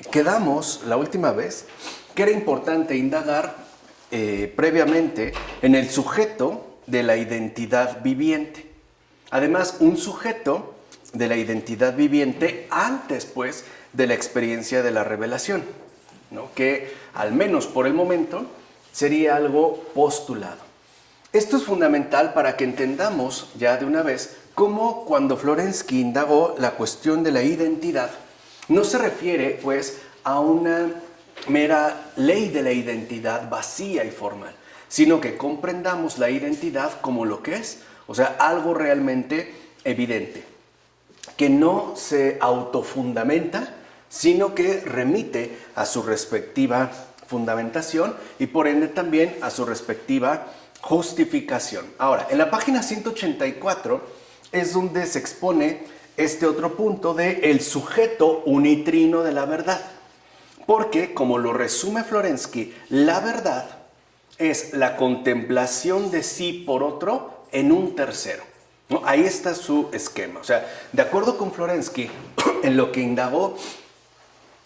quedamos la última vez que era importante indagar previamente en el sujeto de la identidad viviente. Además, un sujeto de la identidad viviente antes, pues, de la experiencia de la revelación, ¿no? Que, al menos por el momento, sería algo postulado. Esto es fundamental para que entendamos ya de una vez cómo cuando Florensky indagó la cuestión de la identidad, no se refiere, pues, a una mera ley de la identidad vacía y formal, sino que comprendamos la identidad como lo que es, o sea, algo realmente evidente, que no se autofundamenta, sino que remite a su respectiva fundamentación y por ende también a su respectiva justificación. Ahora, en la página 184 es donde se expone este otro punto de el sujeto unitrino de la verdad. Porque, como lo resume Florensky, la verdad es la contemplación de sí por otro en un tercero, ¿no? Ahí está su esquema. O sea, de acuerdo con Florensky, en lo que indagó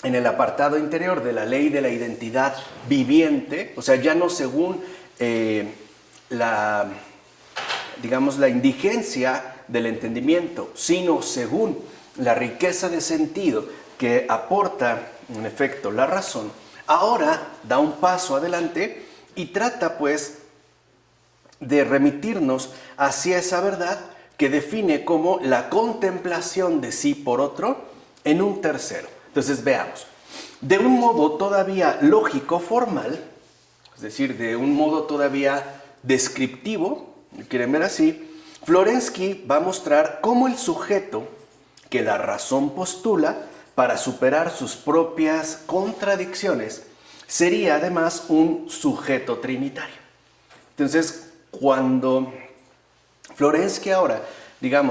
en el apartado interior de la ley de la identidad viviente, o sea, ya no según la indigencia del entendimiento, sino según la riqueza de sentido que aporta, en efecto, la razón, ahora da un paso adelante y trata, pues, de remitirnos hacia esa verdad que define como la contemplación de sí por otro en un tercero. Entonces, veamos. De un modo todavía lógico, formal, es decir, de un modo todavía descriptivo, quieren ver así, Florensky va a mostrar cómo el sujeto que la razón postula para superar sus propias contradicciones sería además un sujeto trinitario. Entonces, cuando Florensky ahora,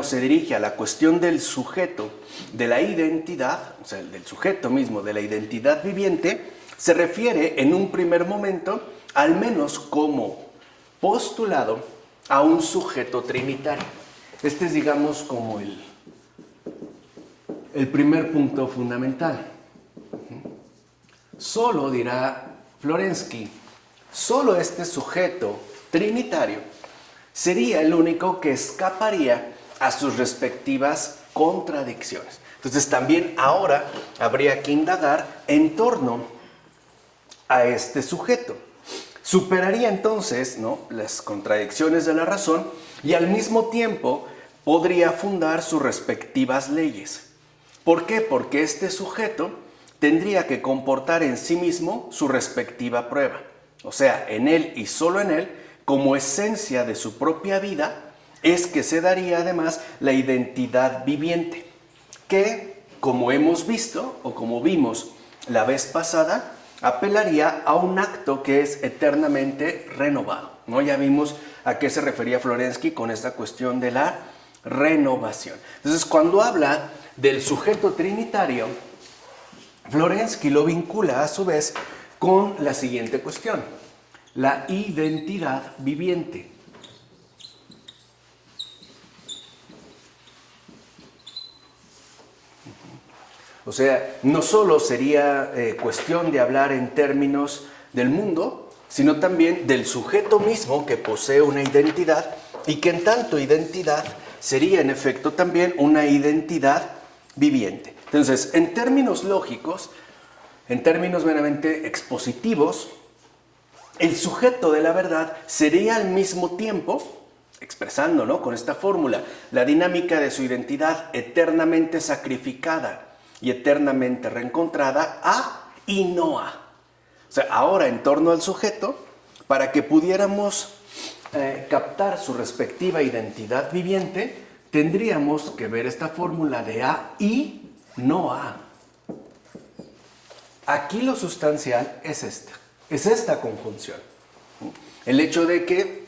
se dirige a la cuestión del sujeto de la identidad, o sea, del sujeto mismo, de la identidad viviente, se refiere en un primer momento, al menos como postulado, a un sujeto trinitario. Este es, como el primer punto fundamental. Solo, dirá Florensky, solo este sujeto trinitario sería el único que escaparía a sus respectivas contradicciones. Entonces también ahora habría que indagar en torno a este sujeto. Superaría entonces, ¿no?, las contradicciones de la razón y al mismo tiempo podría fundar sus respectivas leyes. ¿Por qué? Porque este sujeto tendría que comportar en sí mismo su respectiva prueba. O sea, en él y solo en él, como esencia de su propia vida, es que se daría además la identidad viviente, que, como hemos visto o como vimos la vez pasada, apelaría a un acto que es eternamente renovado, ¿no? Ya vimos a qué se refería Florensky con esta cuestión de la renovación. Entonces, cuando habla del sujeto trinitario, Florensky lo vincula a su vez con la siguiente cuestión: la identidad viviente. O sea, no solo sería cuestión de hablar en términos del mundo, sino también del sujeto mismo que posee una identidad y que en tanto identidad sería en efecto también una identidad viviente. Entonces, en términos lógicos, en términos meramente expositivos, el sujeto de la verdad sería al mismo tiempo, expresando, ¿no?, con esta fórmula, la dinámica de su identidad eternamente sacrificada y eternamente reencontrada, a y no a. O sea, ahora en torno al sujeto, para que pudiéramos captar su respectiva identidad viviente, tendríamos que ver esta fórmula de a y no a. Aquí lo sustancial es esta conjunción. El hecho de que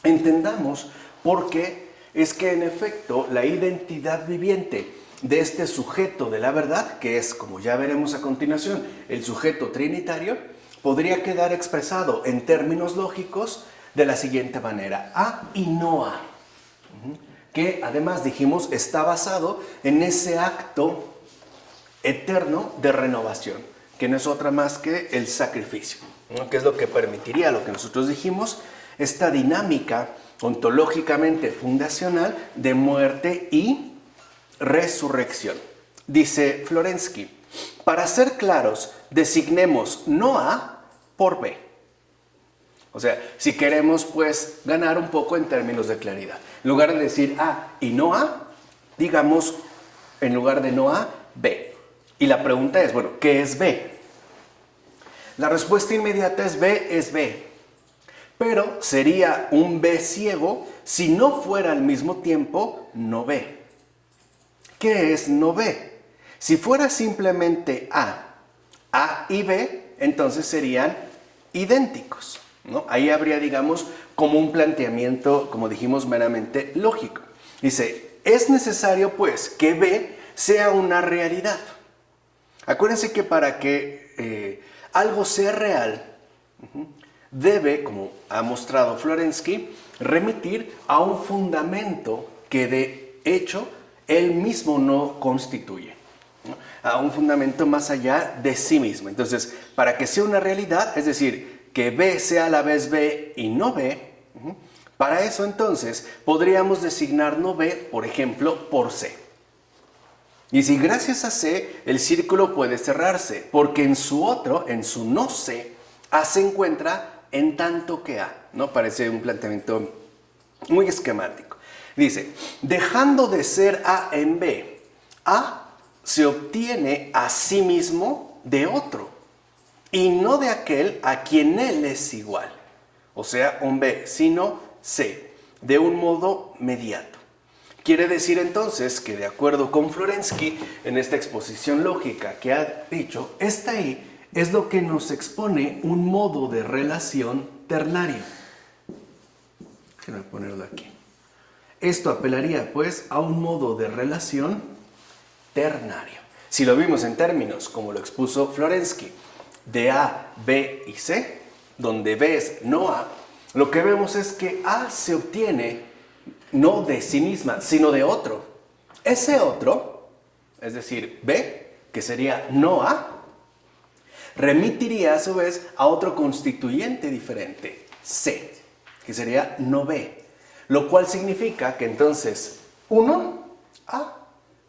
entendamos por qué es que en efecto la identidad viviente de este sujeto de la verdad, que es, como ya veremos a continuación, el sujeto trinitario, podría quedar expresado en términos lógicos de la siguiente manera: a y no a, que además dijimos está basado en ese acto eterno de renovación, que no es otra más que el sacrificio, ¿no? Que es lo que permitiría, lo que nosotros dijimos, esta dinámica ontológicamente fundacional de muerte y resurrección. Dice Florensky, para ser claros, designemos no A por B. O sea, si queremos pues ganar un poco en términos de claridad, en lugar de decir A y no A, digamos en lugar de no A, B. Y la pregunta es, bueno, ¿qué es B? La respuesta inmediata es B. Pero sería un B ciego si no fuera al mismo tiempo no B. ¿Qué es no B? Si fuera simplemente A y B, entonces serían idénticos, ¿no? Ahí habría, digamos, como un planteamiento, como dijimos, meramente lógico. Dice, es necesario, pues, que B sea una realidad. Acuérdense que para que algo sea real, debe, como ha mostrado Florensky, remitir a un fundamento que de hecho él mismo no constituye, ¿no? A un fundamento más allá de sí mismo. Entonces, para que sea una realidad, es decir, que B sea a la vez B y no B, para eso entonces podríamos designar no B, por ejemplo, por C. Y si gracias a C el círculo puede cerrarse, porque en su no C, A se encuentra en tanto que A, ¿no? Parece un planteamiento muy esquemático. Dice, dejando de ser A en B, A se obtiene a sí mismo de otro y no de aquel a quien él es igual. O sea, un B, sino C, de un modo mediato. Quiere decir entonces que de acuerdo con Florensky, en esta exposición lógica que ha dicho, esta I es lo que nos expone un modo de relación ternario. Déjenme ponerlo aquí. Esto apelaría pues a un modo de relación ternario. Si lo vimos en términos como lo expuso Florensky, de A, B y C, donde B es no A, lo que vemos es que A se obtiene no de sí misma, sino de otro. Ese otro, es decir, B, que sería no A, remitiría a su vez a otro constituyente diferente, C, que sería no B. Lo cual significa que entonces A,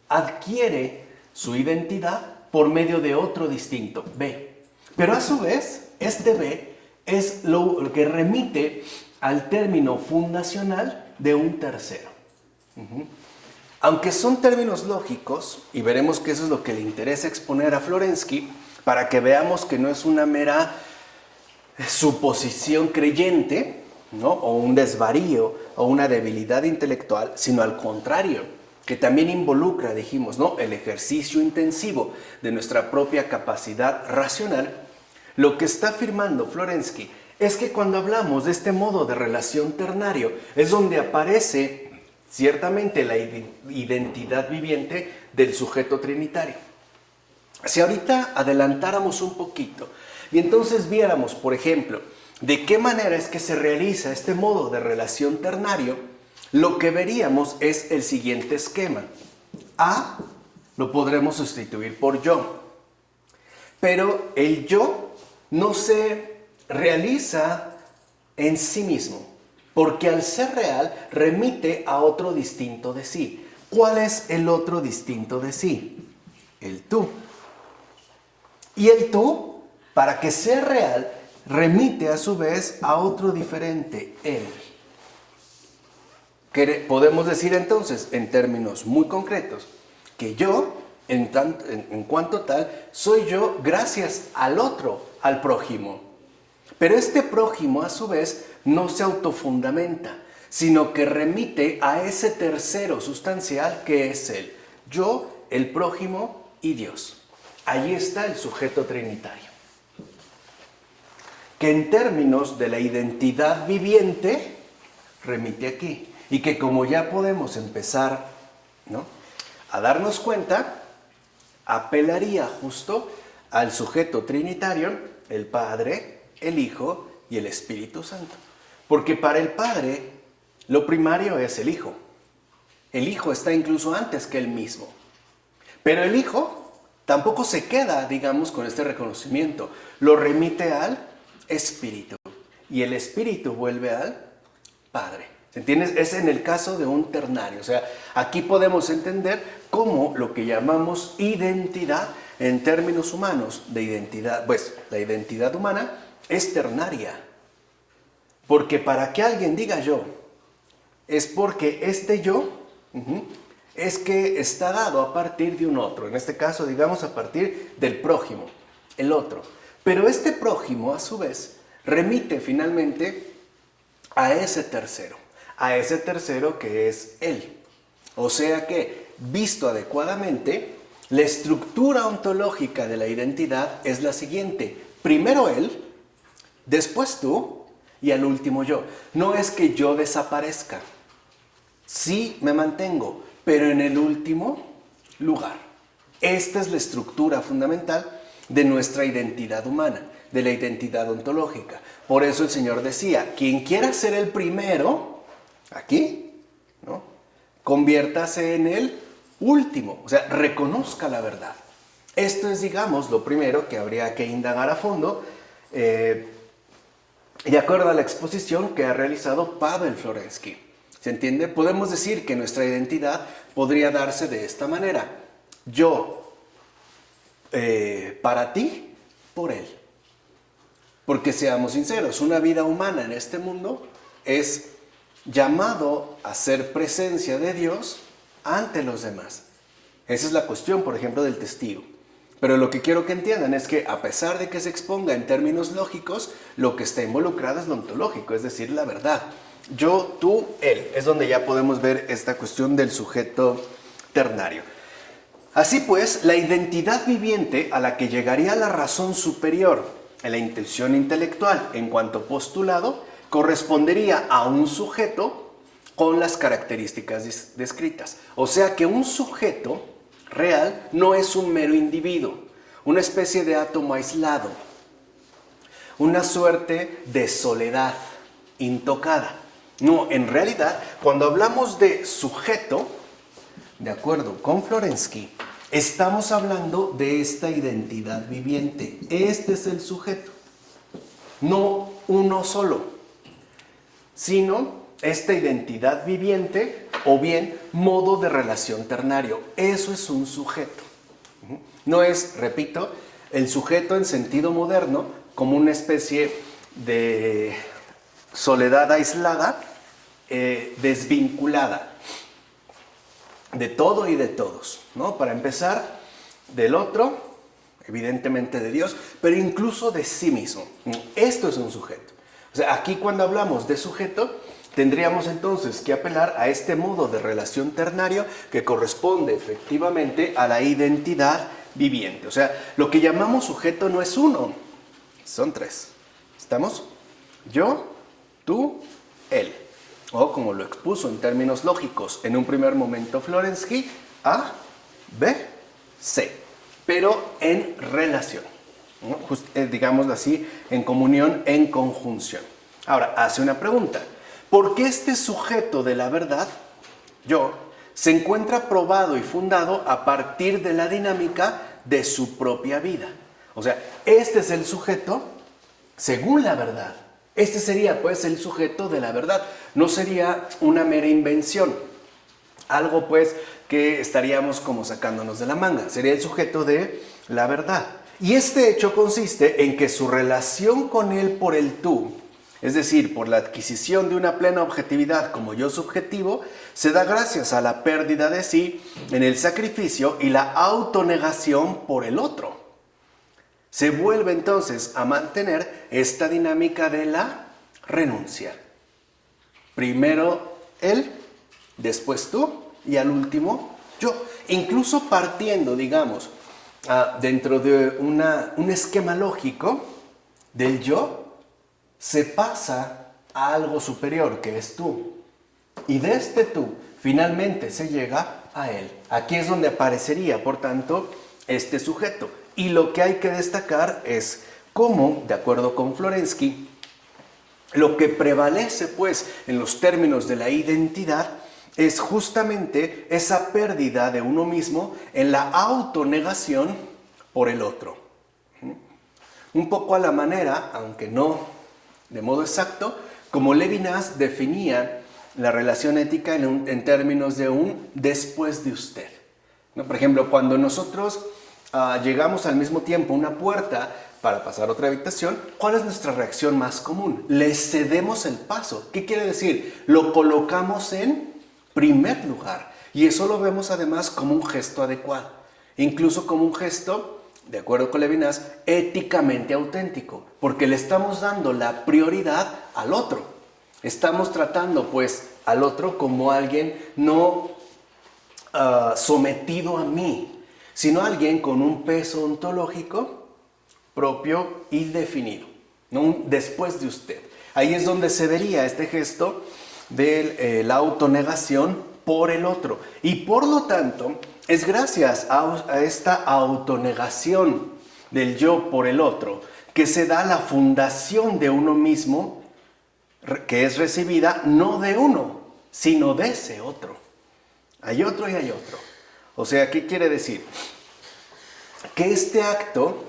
adquiere su identidad por medio de otro distinto, B. Pero a su vez, este B es lo que remite al término fundacional de un tercero. Aunque son términos lógicos, y veremos que eso es lo que le interesa exponer a Florensky, para que veamos que no es una mera suposición creyente, ¿no? O un desvarío o una debilidad intelectual, sino al contrario, que también involucra, dijimos, ¿no? El ejercicio intensivo de nuestra propia capacidad racional. Lo que está afirmando Florensky es que cuando hablamos de este modo de relación ternario es donde aparece ciertamente la identidad viviente del sujeto trinitario. Si ahorita adelantáramos un poquito y entonces viéramos, por ejemplo, de qué manera es que se realiza este modo de relación ternario, lo que veríamos es el siguiente esquema. A lo podremos sustituir por yo, pero el yo no se realiza en sí mismo, porque al ser real remite a otro distinto de sí. ¿Cuál es el otro distinto de sí? El tú. Y el tú, para que sea real, remite a su vez a otro diferente, él. Podemos decir entonces, en términos muy concretos, que yo, en cuanto tal, soy yo gracias al otro, al prójimo. Pero este prójimo, a su vez, no se autofundamenta, sino que remite a ese tercero sustancial que es él. Yo, el prójimo y Dios. Ahí está el sujeto trinitario. Que en términos de la identidad viviente, remite aquí. Y que como ya podemos empezar, ¿no?, a darnos cuenta, apelaría justo al sujeto trinitario, el Padre, el Hijo y el Espíritu Santo. Porque para el Padre, lo primario es el Hijo. El Hijo está incluso antes que él mismo. Pero el Hijo, tampoco se queda, digamos, con este reconocimiento. Lo remite al Espíritu. Y el Espíritu vuelve al Padre. ¿Entiendes? Es en el caso de un ternario. O sea, aquí podemos entender cómo lo que llamamos identidad en términos humanos de identidad, pues la identidad humana es ternaria. Porque para que alguien diga yo, es porque este yo es que está dado a partir de un otro. En este caso, digamos, a partir del prójimo, el otro. Pero este prójimo, a su vez, remite finalmente a ese tercero que es él. O sea que, visto adecuadamente, la estructura ontológica de la identidad es la siguiente. Primero él, después tú y al último yo. No es que yo desaparezca. Sí me mantengo, pero en el último lugar. Esta es la estructura fundamental de nuestra identidad humana, de la identidad ontológica. Por eso el Señor decía, quien quiera ser el primero, aquí, ¿no?, conviértase en el último, o sea, reconozca la verdad. Esto es, digamos, lo primero que habría que indagar a fondo, de acuerdo a la exposición que ha realizado Pavel Florensky. ¿Se entiende? Podemos decir que nuestra identidad podría darse de esta manera. Yo, para ti, por él. Porque seamos sinceros, una vida humana en este mundo es llamado a ser presencia de Dios ante los demás. Esa es la cuestión, por ejemplo, del testigo. Pero lo que quiero que entiendan es que a pesar de que se exponga en términos lógicos, lo que está involucrado es lo ontológico, es decir, la verdad. Yo, tú, él. Es donde ya podemos ver esta cuestión del sujeto ternario. Así pues, la identidad viviente a la que llegaría la razón superior en la intención intelectual en cuanto postulado, correspondería a un sujeto con las características descritas. O sea que un sujeto real no es un mero individuo, una especie de átomo aislado, una suerte de soledad intocada. No, en realidad, cuando hablamos de sujeto, de acuerdo con Florensky, estamos hablando de esta identidad viviente. Este es el sujeto, no uno solo, sino esta identidad viviente o bien modo de relación ternario. Eso es un sujeto. No es, repito, el sujeto en sentido moderno como una especie de soledad aislada, desvinculada de todo y de todos, ¿no? Para empezar, del otro, evidentemente de Dios, pero incluso de sí mismo. Esto es un sujeto. O sea, aquí cuando hablamos de sujeto, tendríamos entonces que apelar a este modo de relación ternario que corresponde efectivamente a la identidad viviente. O sea, lo que llamamos sujeto no es uno, son tres. ¿Estamos? Yo, tú, él. O como lo expuso en términos lógicos en un primer momento Florensky, A, B, C. Pero en relación, ¿no? Digámoslo así, en comunión, en conjunción. Ahora, hace una pregunta. ¿Por qué este sujeto de la verdad, yo, se encuentra probado y fundado a partir de la dinámica de su propia vida? O sea, este es el sujeto según la verdad. Este sería, pues, el sujeto de la verdad. No sería una mera invención. Algo, pues, que estaríamos como sacándonos de la manga. Sería el sujeto de la verdad. Y este hecho consiste en que su relación con él por el tú, es decir, por la adquisición de una plena objetividad como yo subjetivo, se da gracias a la pérdida de sí en el sacrificio y la autonegación por el otro. Se vuelve entonces a mantener esta dinámica de la renuncia. Primero él, después tú y al último yo. Incluso partiendo, digamos, dentro de un esquema lógico del yo, se pasa a algo superior que es tú. Y de este tú finalmente se llega a él. Aquí es donde aparecería, por tanto, este sujeto. Y lo que hay que destacar es cómo, de acuerdo con Florensky, lo que prevalece, pues, en los términos de la identidad es justamente esa pérdida de uno mismo en la autonegación por el otro. Un poco a la manera, aunque no de modo exacto, como Levinas definía la relación ética en términos de un después de usted. ¿No? Por ejemplo, cuando nosotros llegamos al mismo tiempo a una puerta para pasar a otra habitación, ¿cuál es nuestra reacción más común? Le cedemos el paso. ¿Qué quiere decir? Lo colocamos en primer lugar. Y eso lo vemos además como un gesto adecuado. Incluso como un gesto, de acuerdo con Levinas, éticamente auténtico. Porque le estamos dando la prioridad al otro. Estamos tratando pues al otro como alguien no sometido a mí, sino alguien con un peso ontológico propio y definido, ¿no? Un después de usted. Ahí es donde se vería este gesto de la autonegación por el otro. Y por lo tanto, es gracias a esta autonegación del yo por el otro que se da la fundación de uno mismo, que es recibida no de uno, sino de ese otro. Hay otro y hay otro. O sea, ¿qué quiere decir? Que este acto,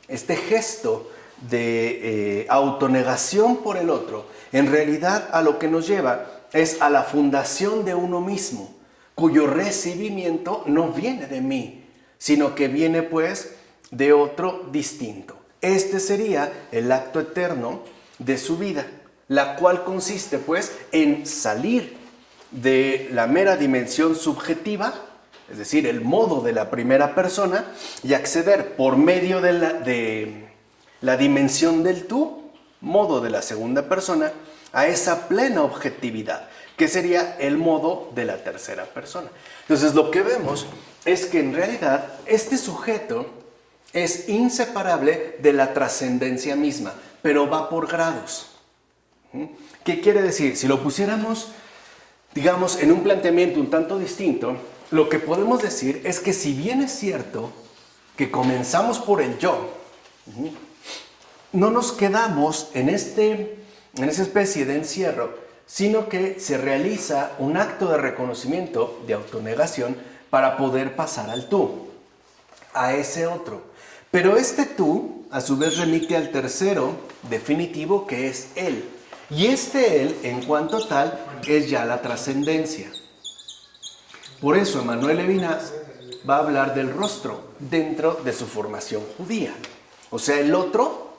este gesto de autonegación por el otro, en realidad a lo que nos lleva es a la fundación de uno mismo, cuyo recibimiento no viene de mí, sino que viene pues de otro distinto. Este sería el acto eterno de su vida, la cual consiste pues en salir de la mera dimensión subjetiva, es decir, el modo de la primera persona, y acceder por medio de la dimensión del tú, modo de la segunda persona, a esa plena objetividad, que sería el modo de la tercera persona. Entonces lo que vemos es que en realidad este sujeto es inseparable de la trascendencia misma, pero va por grados. ¿Qué quiere decir? Si lo pusiéramos, digamos, en un planteamiento un tanto distinto, lo que podemos decir es que si bien es cierto que comenzamos por el yo, no nos quedamos en esa especie de encierro, sino que se realiza un acto de reconocimiento, de autonegación, para poder pasar al tú, a ese otro. Pero este tú, a su vez, remite al tercero definitivo, que es él. Y este él, en cuanto tal, es ya la trascendencia. Por eso Emmanuel Levinas va a hablar del rostro dentro de su formación judía. O sea, el otro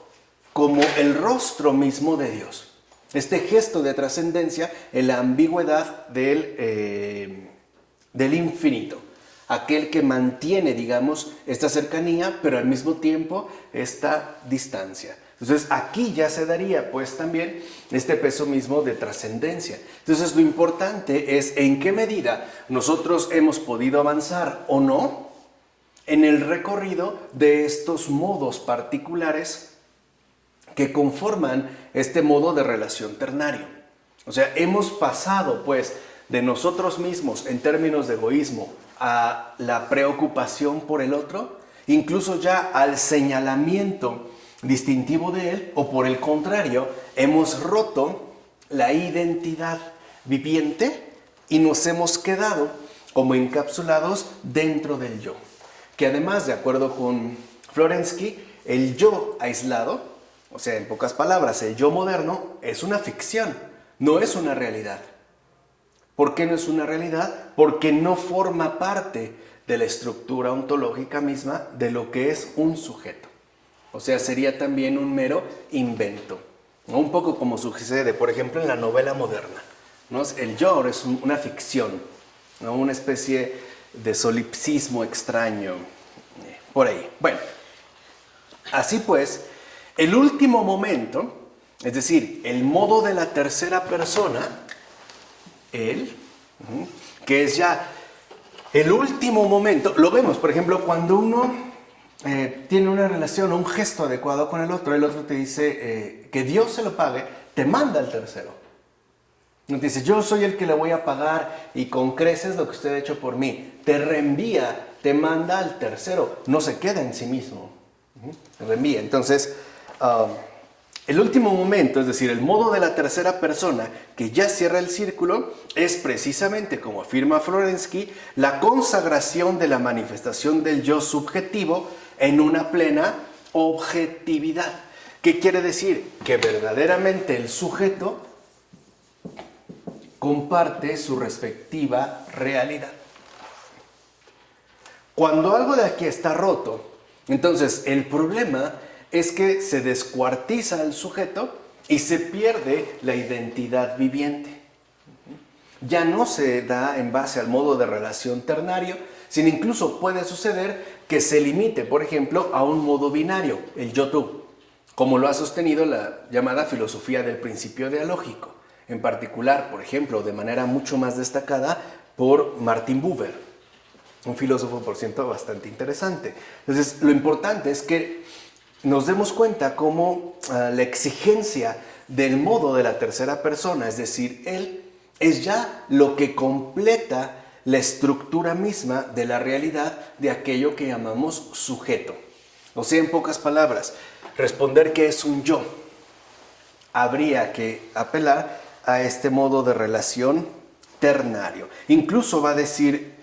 como el rostro mismo de Dios. Este gesto de trascendencia en la ambigüedad del infinito. Aquel que mantiene, digamos, esta cercanía, pero al mismo tiempo esta distancia. Entonces aquí ya se daría pues también este peso mismo de trascendencia. Entonces lo importante es en qué medida nosotros hemos podido avanzar o no en el recorrido de estos modos particulares que conforman este modo de relación ternario. O sea, hemos pasado pues de nosotros mismos en términos de egoísmo a la preocupación por el otro, incluso ya al señalamiento distintivo de él, o por el contrario, hemos roto la identidad viviente y nos hemos quedado como encapsulados dentro del yo. Que además, de acuerdo con Florensky, el yo aislado, o sea, en pocas palabras, el yo moderno es una ficción, no es una realidad. ¿Por qué no es una realidad? Porque no forma parte de la estructura ontológica misma de lo que es un sujeto. O sea, sería también un mero invento, ¿no? Un poco como sucede, por ejemplo, en la novela moderna, ¿no? El yo es una ficción, ¿no? Una especie de solipsismo extraño, por ahí. Bueno, así pues, el último momento, es decir, el modo de la tercera persona, él, que es ya el último momento, lo vemos, por ejemplo, cuando uno tiene una relación o un gesto adecuado con el otro te dice que Dios se lo pague, te manda al tercero. No te dice, yo soy el que le voy a pagar y con creces lo que usted ha hecho por mí. Te reenvía, te manda al tercero, no se queda en sí mismo. Te reenvía. Entonces, El último momento, es decir, el modo de la tercera persona que ya cierra el círculo, es precisamente, como afirma Florensky, la consagración de la manifestación del yo subjetivo en una plena objetividad. ¿Qué quiere decir? Que verdaderamente el sujeto comparte su respectiva realidad. Cuando algo de aquí está roto, entonces el problema es que se descuartiza el sujeto y se pierde la identidad viviente. Ya no se da en base al modo de relación ternario, sino incluso puede suceder que se limite, por ejemplo, a un modo binario, el yo-tú, como lo ha sostenido la llamada filosofía del principio dialógico, en particular, por ejemplo, de manera mucho más destacada por Martin Buber, un filósofo, por cierto, bastante interesante. Entonces, lo importante es que nos demos cuenta cómo la exigencia del modo de la tercera persona, es decir, él, es ya lo que completa la estructura misma de la realidad de aquello que llamamos sujeto. O sea, en pocas palabras, responder que es un yo, habría que apelar a este modo de relación ternario. Incluso va a decir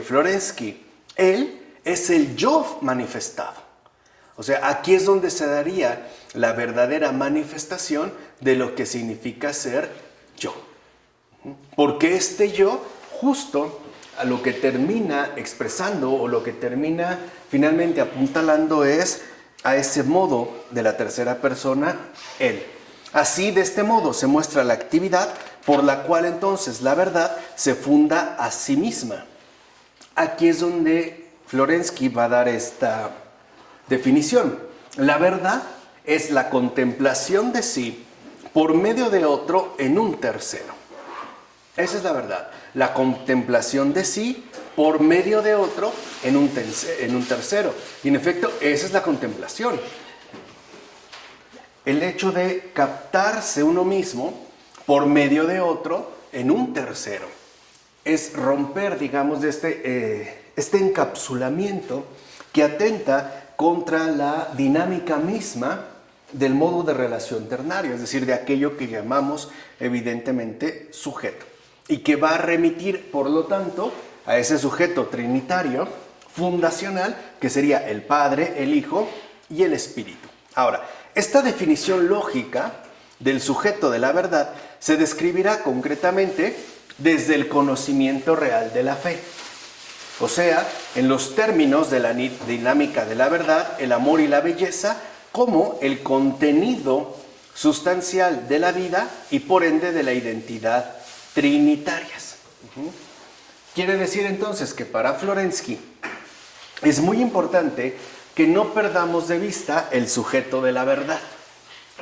Florensky, él es el yo manifestado. O sea, aquí es donde se daría la verdadera manifestación de lo que significa ser yo. Porque este yo, justo a lo que termina expresando o lo que termina finalmente apuntalando es a ese modo de la tercera persona, él. Así, de este modo, se muestra la actividad por la cual entonces la verdad se funda a sí misma. Aquí es donde Florensky va a dar esta definición. La verdad es la contemplación de sí por medio de otro en un tercero. Esa es la verdad. La contemplación de sí por medio de otro en un tercero. Y en efecto, esa es la contemplación. El hecho de captarse uno mismo por medio de otro en un tercero. Es romper, digamos, de este encapsulamiento que atenta contra la dinámica misma del modo de relación ternario, es decir, de aquello que llamamos evidentemente sujeto, y que va a remitir, por lo tanto, a ese sujeto trinitario fundacional que sería el Padre, el Hijo y el Espíritu. Ahora, esta definición lógica del sujeto de la verdad se describirá concretamente desde el conocimiento real de la fe. O sea, en los términos de la dinámica de la verdad, el amor y la belleza, como el contenido sustancial de la vida y por ende de la identidad trinitarias. Quiere decir entonces que para Florensky es muy importante que no perdamos de vista el sujeto de la verdad.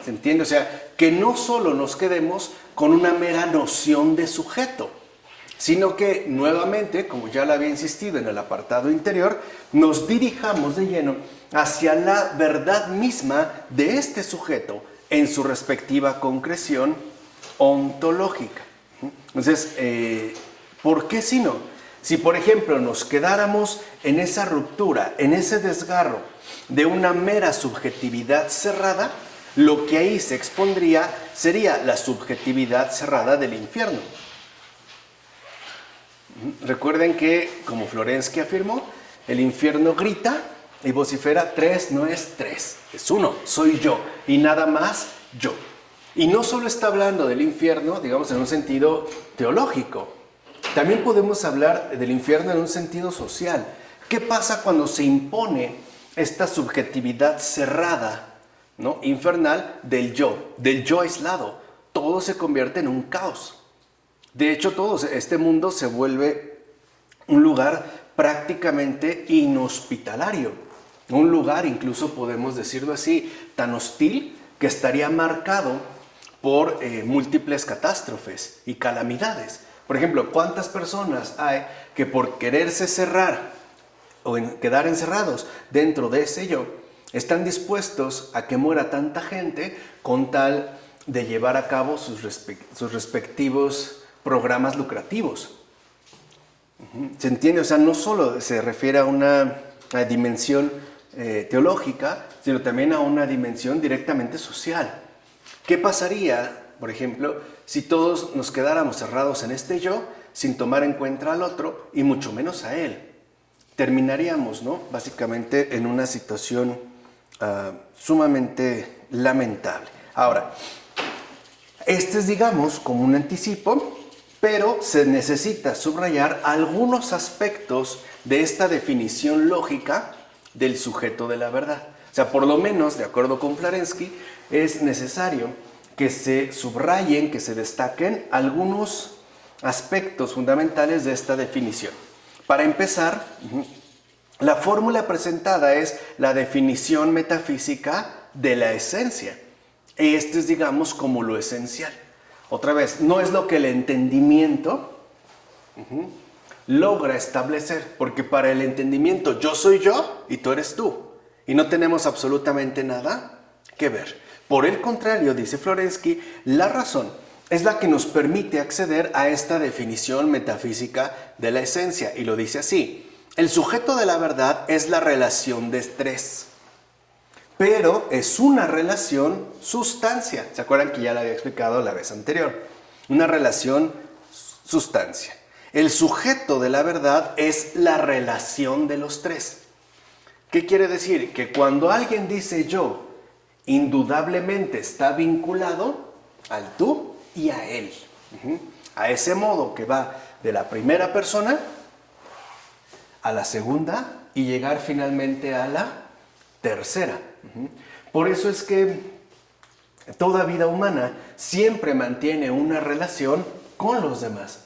¿Se entiende? O sea, que no solo nos quedemos con una mera noción de sujeto, sino que nuevamente, como ya lo había insistido en el apartado interior, nos dirijamos de lleno hacia la verdad misma de este sujeto en su respectiva concreción ontológica. Entonces, ¿por qué si no? Si, por ejemplo, nos quedáramos en esa ruptura, en ese desgarro de una mera subjetividad cerrada, lo que ahí se expondría sería la subjetividad cerrada del infierno. Recuerden que, como Florensky afirmó, el infierno grita y vocifera: 3 no es 3, es 1, soy yo y nada más yo. Y no solo está hablando del infierno, digamos, en un sentido teológico, también podemos hablar del infierno en un sentido social. ¿Qué pasa cuando se impone esta subjetividad cerrada, ¿no?, infernal del yo aislado? Todo se convierte en un caos. De hecho, este mundo se vuelve un lugar prácticamente inhospitalario, un lugar, incluso podemos decirlo así, tan hostil que estaría marcado por múltiples catástrofes y calamidades. Por ejemplo, ¿cuántas personas hay que por quererse cerrar o quedar encerrados dentro de ese yo, están dispuestos a que muera tanta gente con tal de llevar a cabo sus respectivos programas lucrativos? ¿Se entiende? O sea, no solo se refiere a una dimensión teológica, sino también a una dimensión directamente social. ¿Qué pasaría, por ejemplo, si todos nos quedáramos cerrados en este yo sin tomar en cuenta al otro y mucho menos a él? Terminaríamos, ¿no?, básicamente en una situación sumamente lamentable. Ahora, este es, digamos, como un anticipo, pero se necesita subrayar algunos aspectos de esta definición lógica del sujeto de la verdad. O sea, por lo menos, de acuerdo con Florensky, es necesario que se subrayen, que se destaquen algunos aspectos fundamentales de esta definición. Para empezar, la fórmula presentada es la definición metafísica de la esencia. Este es, digamos, como lo esencial. Otra vez, no es lo que el entendimiento logra establecer, porque para el entendimiento yo soy yo y tú eres tú, y no tenemos absolutamente nada que ver. Por el contrario, dice Florensky, la razón es la que nos permite acceder a esta definición metafísica de la esencia, y lo dice así: el sujeto de la verdad es la relación de tres, pero es una relación sustancia. ¿Se acuerdan que ya la había explicado la vez anterior? Una relación sustancia. El sujeto de la verdad es la relación de los tres. ¿Qué quiere decir? Que cuando alguien dice yo, indudablemente está vinculado al tú y a él. A ese modo que va de la primera persona a la segunda y llegar finalmente a la tercera. Por eso es que toda vida humana siempre mantiene una relación con los demás.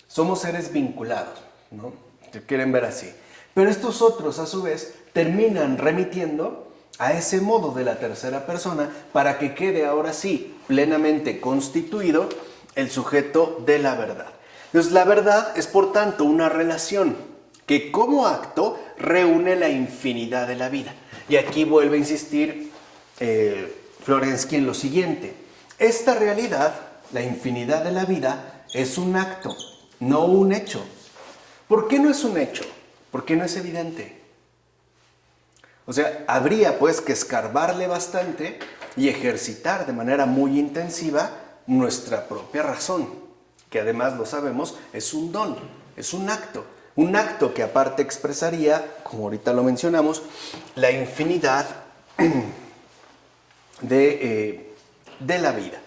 Somos seres vinculados, ¿no? Si quieren ver así. Pero estos otros, a su vez, terminan remitiendo a ese modo de la tercera persona para que quede ahora sí plenamente constituido el sujeto de la verdad. Entonces, la verdad es, por tanto, una relación que como acto reúne la infinidad de la vida. Y aquí vuelve a insistir Florensky en lo siguiente: esta realidad, la infinidad de la vida, es un acto, no un hecho. ¿Por qué no es un hecho? ¿Por qué no es evidente? O sea, habría pues que escarbarle bastante y ejercitar de manera muy intensiva nuestra propia razón, que además, lo sabemos, es un don, es un acto que aparte expresaría, como ahorita lo mencionamos, la infinidad de la vida.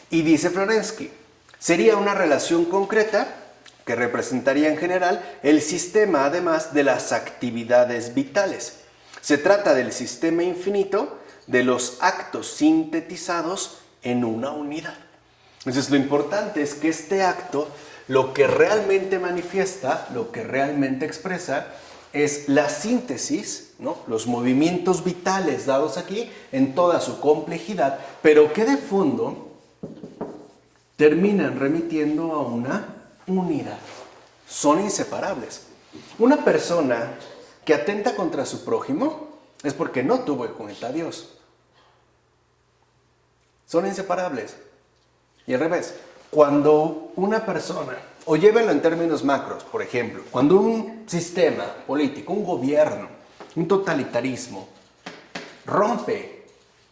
Y dice Florensky, sería una relación concreta que representaría en general el sistema, además de las actividades vitales. Se trata del sistema infinito de los actos sintetizados en una unidad. Entonces, lo importante es que este acto, lo que realmente manifiesta, lo que realmente expresa, es la síntesis, ¿no?, los movimientos vitales dados aquí en toda su complejidad, pero que de fondo terminan remitiendo a una unidad. Son inseparables. Una persona que atenta contra su prójimo es porque no tuvo en cuenta a Dios. Son inseparables. Y al revés, cuando una persona, o llévenlo en términos macros, por ejemplo, cuando un sistema político, un gobierno, un totalitarismo, rompe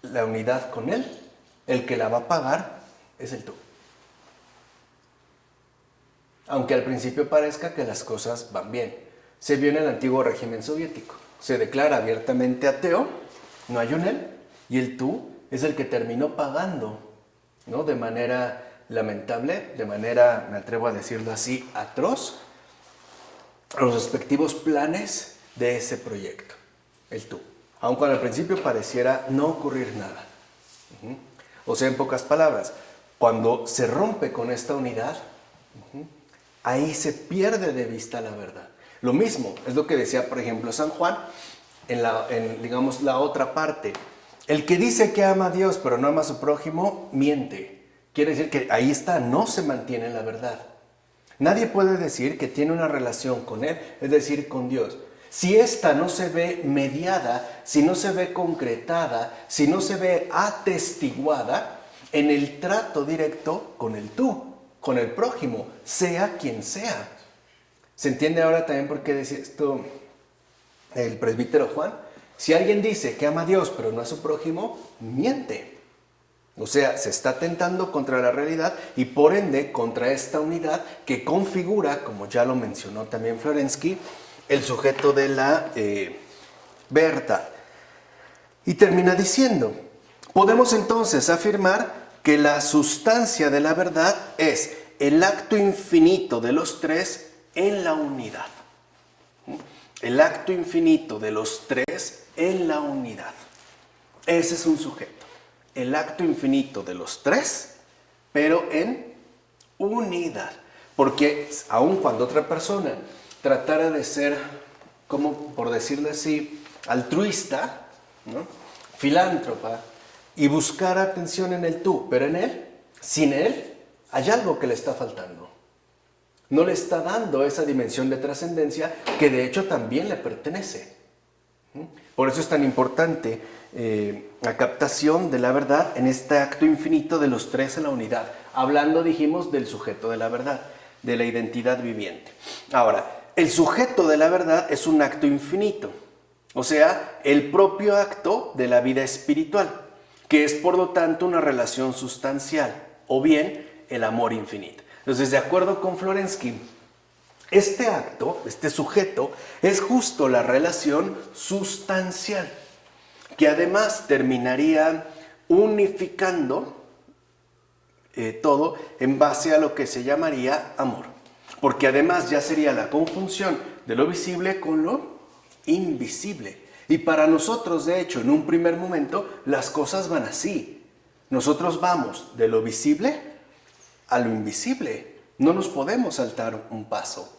la unidad con él, el que la va a pagar es el tú. Aunque al principio parezca que las cosas van bien. Se vio en el antiguo régimen soviético. Se declara abiertamente ateo, no hay un él, y el tú es el que terminó pagando, ¿no?, de manera lamentable, de manera, me atrevo a decirlo así, atroz, los respectivos planes de ese proyecto, el tú. Aun cuando al principio pareciera no ocurrir nada. O sea, en pocas palabras, cuando se rompe con esta unidad, ahí se pierde de vista la verdad. Lo mismo es lo que decía, por ejemplo, San Juan en digamos, la otra parte. El que dice que ama a Dios pero no ama a su prójimo, miente. Quiere decir que ahí está, no se mantiene la verdad. Nadie puede decir que tiene una relación con Él, es decir, con Dios, si ésta no se ve mediada, si no se ve concretada, si no se ve atestiguada en el trato directo con el tú, con el prójimo, sea quien sea. ¿Se entiende ahora también por qué decía esto el presbítero Juan? Si alguien dice que ama a Dios pero no a su prójimo, miente. O sea, se está atentando contra la realidad y por ende contra esta unidad que configura, como ya lo mencionó también Florensky, el sujeto de la verdad. Y termina diciendo, podemos entonces afirmar que la sustancia de la verdad es el acto infinito de los tres en la unidad. El acto infinito de los tres en la unidad. Ese es un sujeto. El acto infinito de los tres, pero en unidad. Porque aun cuando otra persona tratara de ser, como por decirlo así, altruista, ¿no?, filántropa, y buscar atención en el tú, pero en él, sin él, hay algo que le está faltando. No le está dando esa dimensión de trascendencia que de hecho también le pertenece. Por eso es tan importante la captación de la verdad en este acto infinito de los tres en la unidad. Hablando, dijimos, del sujeto de la verdad, de la identidad viviente. Ahora, el sujeto de la verdad es un acto infinito, o sea, el propio acto de la vida espiritual, que es por lo tanto una relación sustancial, o bien el amor infinito. Entonces, de acuerdo con Florensky, este acto, este sujeto, es justo la relación sustancial, que además terminaría unificando todo en base a lo que se llamaría amor. Porque además ya sería la conjunción de lo visible con lo invisible. Y para nosotros, de hecho, en un primer momento, las cosas van así. Nosotros vamos de lo visible a lo invisible. No nos podemos saltar un paso.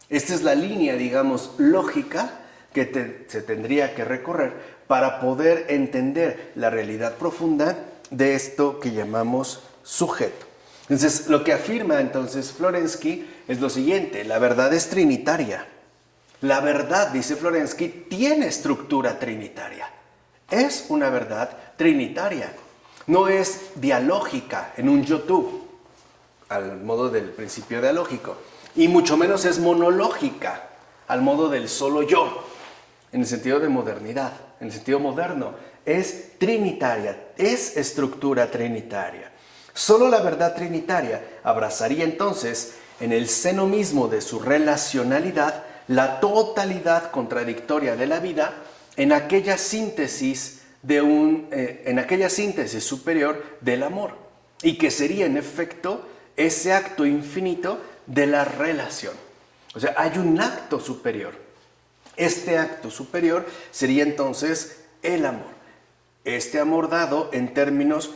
Esta es la línea, digamos, lógica que se tendría que recorrer para poder entender la realidad profunda de esto que llamamos sujeto. Entonces, lo que afirma entonces Florensky es lo siguiente: la verdad es trinitaria. La verdad, dice Florensky, tiene estructura trinitaria. Es una verdad trinitaria. No es dialógica en un YouTube, al modo del principio dialógico. Y mucho menos es monológica, al modo del solo yo, en el sentido de modernidad, en el sentido moderno. Es trinitaria, es estructura trinitaria. Solo la verdad trinitaria abrazaría entonces, en el seno mismo de su relacionalidad, la totalidad contradictoria de la vida en aquella síntesis superior del amor, y que sería en efecto ese acto infinito de la relación. O sea, hay un acto superior. Este acto superior sería entonces el amor. Este amor dado en términos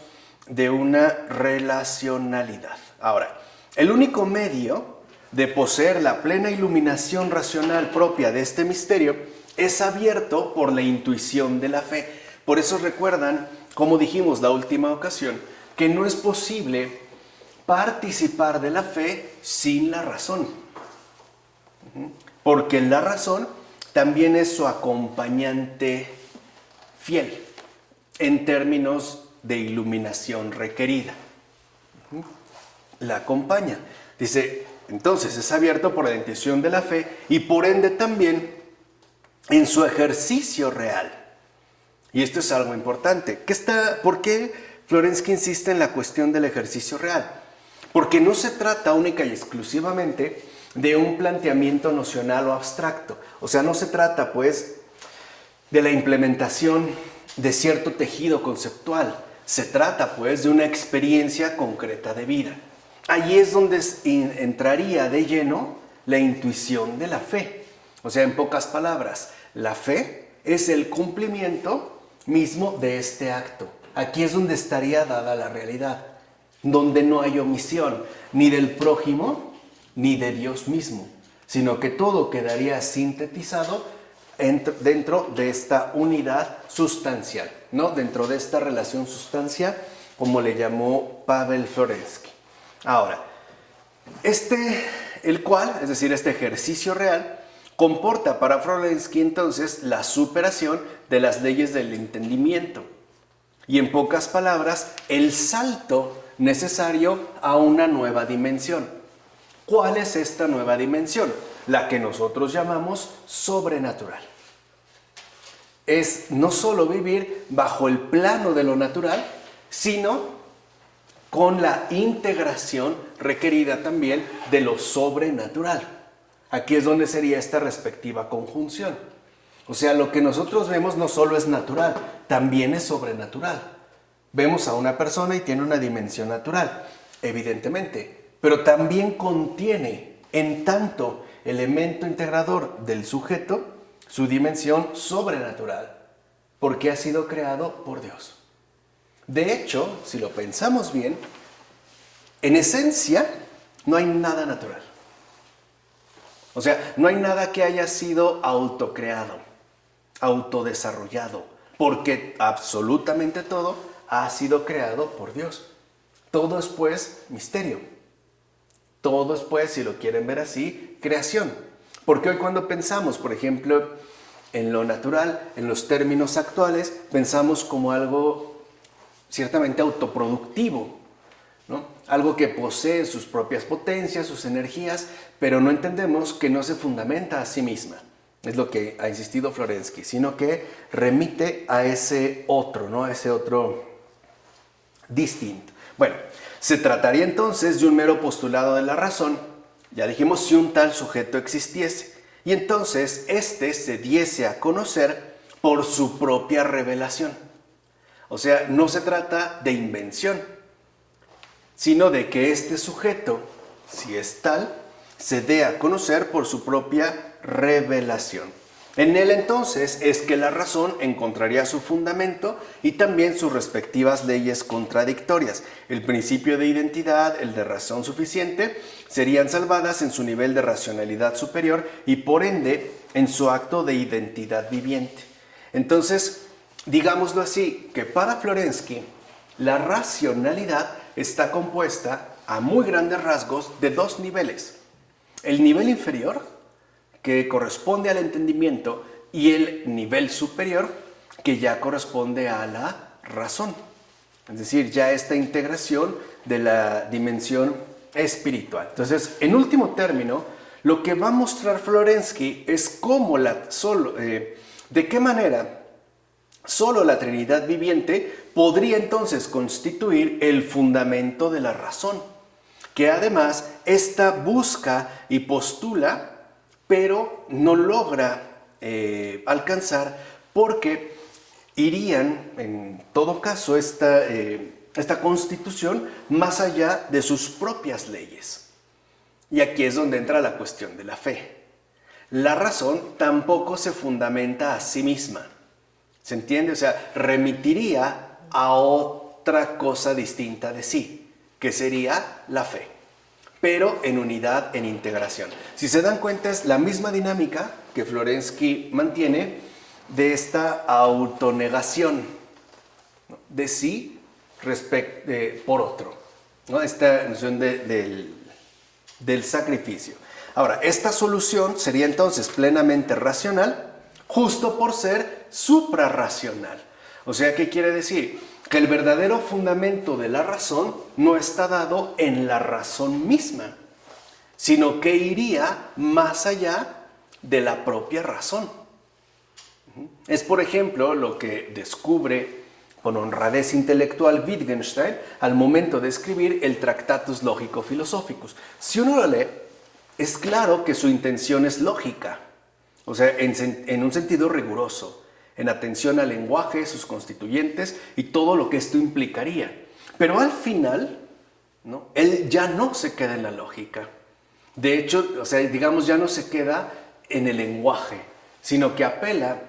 de una relacionalidad. Ahora, el único medio de poseer la plena iluminación racional propia de este misterio es abierto por la intuición de la fe. Por eso recuerdan, como dijimos la última ocasión, que no es posible participar de la fe sin la razón. Porque la razón también es su acompañante fiel en términos de iluminación requerida. La acompaña. Dice, entonces es abierto por la intuición de la fe y por ende también en su ejercicio real. Y esto es algo importante. ¿Por qué Florensky insiste en la cuestión del ejercicio real? Porque no se trata única y exclusivamente de un planteamiento nocional o abstracto. O sea, no se trata, pues, de la implementación de cierto tejido conceptual. Se trata, pues, de una experiencia concreta de vida. Allí es donde entraría de lleno la intuición de la fe. O sea, en pocas palabras, la fe es el cumplimiento mismo de este acto. Aquí es donde estaría dada la realidad, donde no hay omisión ni del prójimo ni de Dios mismo, sino que todo quedaría sintetizado dentro de esta unidad sustancial, ¿no? Dentro de esta relación sustancia, como le llamó Pavel Florensky. Ahora, el cual, es decir, este ejercicio real, comporta para Florensky entonces la superación de las leyes del entendimiento. Y en pocas palabras, el salto necesario a una nueva dimensión. ¿Cuál es esta nueva dimensión? La que nosotros llamamos sobrenatural. Es no solo vivir bajo el plano de lo natural, sino con la integración requerida también de lo sobrenatural. Aquí es donde sería esta respectiva conjunción. O sea, lo que nosotros vemos no solo es natural, también es sobrenatural. Vemos a una persona y tiene una dimensión natural, evidentemente, pero también contiene en tanto elemento integrador del sujeto su dimensión sobrenatural, porque ha sido creado por Dios. De hecho, si lo pensamos bien, en esencia no hay nada natural. O sea, no hay nada que haya sido autocreado, autodesarrollado, porque absolutamente todo ha sido creado por Dios. Todo es pues misterio. Todo es pues, si lo quieren ver así, creación. Porque hoy cuando pensamos, por ejemplo, en lo natural, en los términos actuales, pensamos como algo ciertamente autoproductivo, ¿no? Algo que posee sus propias potencias, sus energías, pero no entendemos que no se fundamenta a sí misma. Es lo que ha insistido Florensky, sino que remite a ese otro, ¿no? A ese otro distinto. Bueno, se trataría entonces de un mero postulado de la razón, ya dijimos, si un tal sujeto existiese, y entonces éste se diese a conocer por su propia revelación. O sea, no se trata de invención, sino de que este sujeto, si es tal, se dé a conocer por su propia revelación. En él entonces es que la razón encontraría su fundamento y también sus respectivas leyes contradictorias. El principio de identidad, el de razón suficiente, serían salvadas en su nivel de racionalidad superior y por ende en su acto de identidad viviente. Entonces, digámoslo así, que para Florensky la racionalidad está compuesta a muy grandes rasgos de dos niveles. El nivel inferior, que corresponde al entendimiento, y el nivel superior, que ya corresponde a la razón. Es decir, ya esta integración de la dimensión espiritual. Entonces, en último término, lo que va a mostrar Florensky es cómo de qué manera solo la Trinidad viviente podría entonces constituir el fundamento de la razón, que además esta busca y postula, pero no logra alcanzar porque irían, en todo caso, esta constitución más allá de sus propias leyes. Y aquí es donde entra la cuestión de la fe. La razón tampoco se fundamenta a sí misma. ¿Se entiende? O sea, remitiría a otra cosa distinta de sí, que sería la fe, pero en unidad, en integración. Si se dan cuenta, es la misma dinámica que Florensky mantiene de esta autonegación, ¿no?, de sí por otro, ¿no? Esta noción del sacrificio. Ahora, esta solución sería entonces plenamente racional, justo por ser suprarracional. O sea, ¿qué quiere decir? Que el verdadero fundamento de la razón no está dado en la razón misma, sino que iría más allá de la propia razón. Es, por ejemplo, lo que descubre con honradez intelectual Wittgenstein al momento de escribir el Tractatus Lógico-Philosophicus. Si uno lo lee, es claro que su intención es lógica, o sea, en un sentido riguroso, en atención al lenguaje, sus constituyentes y todo lo que esto implicaría. Pero al final, ¿no?, él ya no se queda en la lógica. De hecho, o sea, digamos, ya no se queda en el lenguaje, sino que apela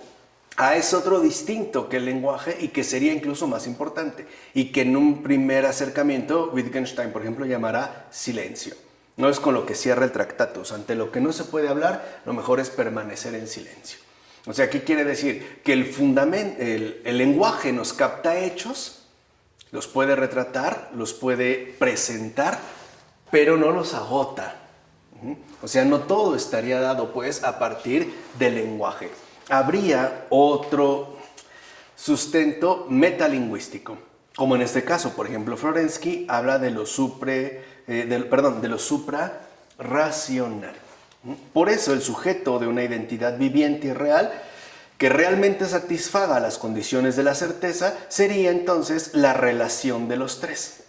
a ese otro distinto que el lenguaje y que sería incluso más importante y que en un primer acercamiento Wittgenstein, por ejemplo, llamará silencio. No es con lo que cierra el Tractatus. Ante lo que no se puede hablar, lo mejor es permanecer en silencio. O sea, ¿qué quiere decir? Que el lenguaje nos capta hechos, los puede retratar, los puede presentar, pero no los agota. O sea, no todo estaría dado, pues, a partir del lenguaje. Habría otro sustento metalingüístico, como en este caso, por ejemplo, Florensky habla de lo suprarracional. Por eso el sujeto de una identidad viviente y real que realmente satisfaga las condiciones de la certeza sería entonces la relación de los tres.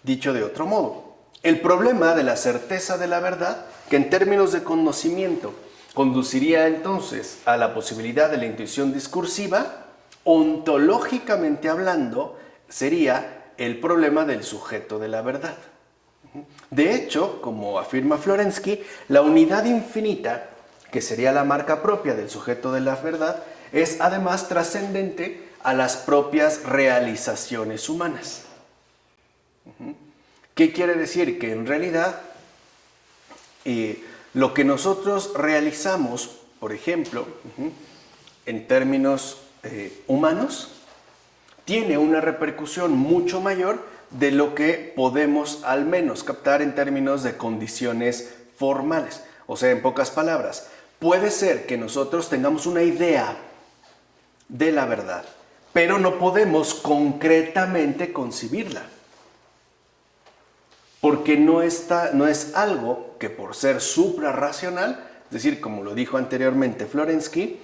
Dicho de otro modo, el problema de la certeza de la verdad, que en términos de conocimiento conduciría entonces a la posibilidad de la intuición discursiva, ontológicamente hablando, sería el problema del sujeto de la verdad. De hecho, como afirma Florensky, la unidad infinita, que sería la marca propia del sujeto de la verdad, es además trascendente a las propias realizaciones humanas. ¿Qué quiere decir? Que en realidad lo que nosotros realizamos, por ejemplo, en términos humanos, tiene una repercusión mucho mayor de lo que podemos al menos captar en términos de condiciones formales. O sea, en pocas palabras, puede ser que nosotros tengamos una idea de la verdad, pero no podemos concretamente concebirla. Porque no es algo que por ser suprarracional, es decir, como lo dijo anteriormente Florensky,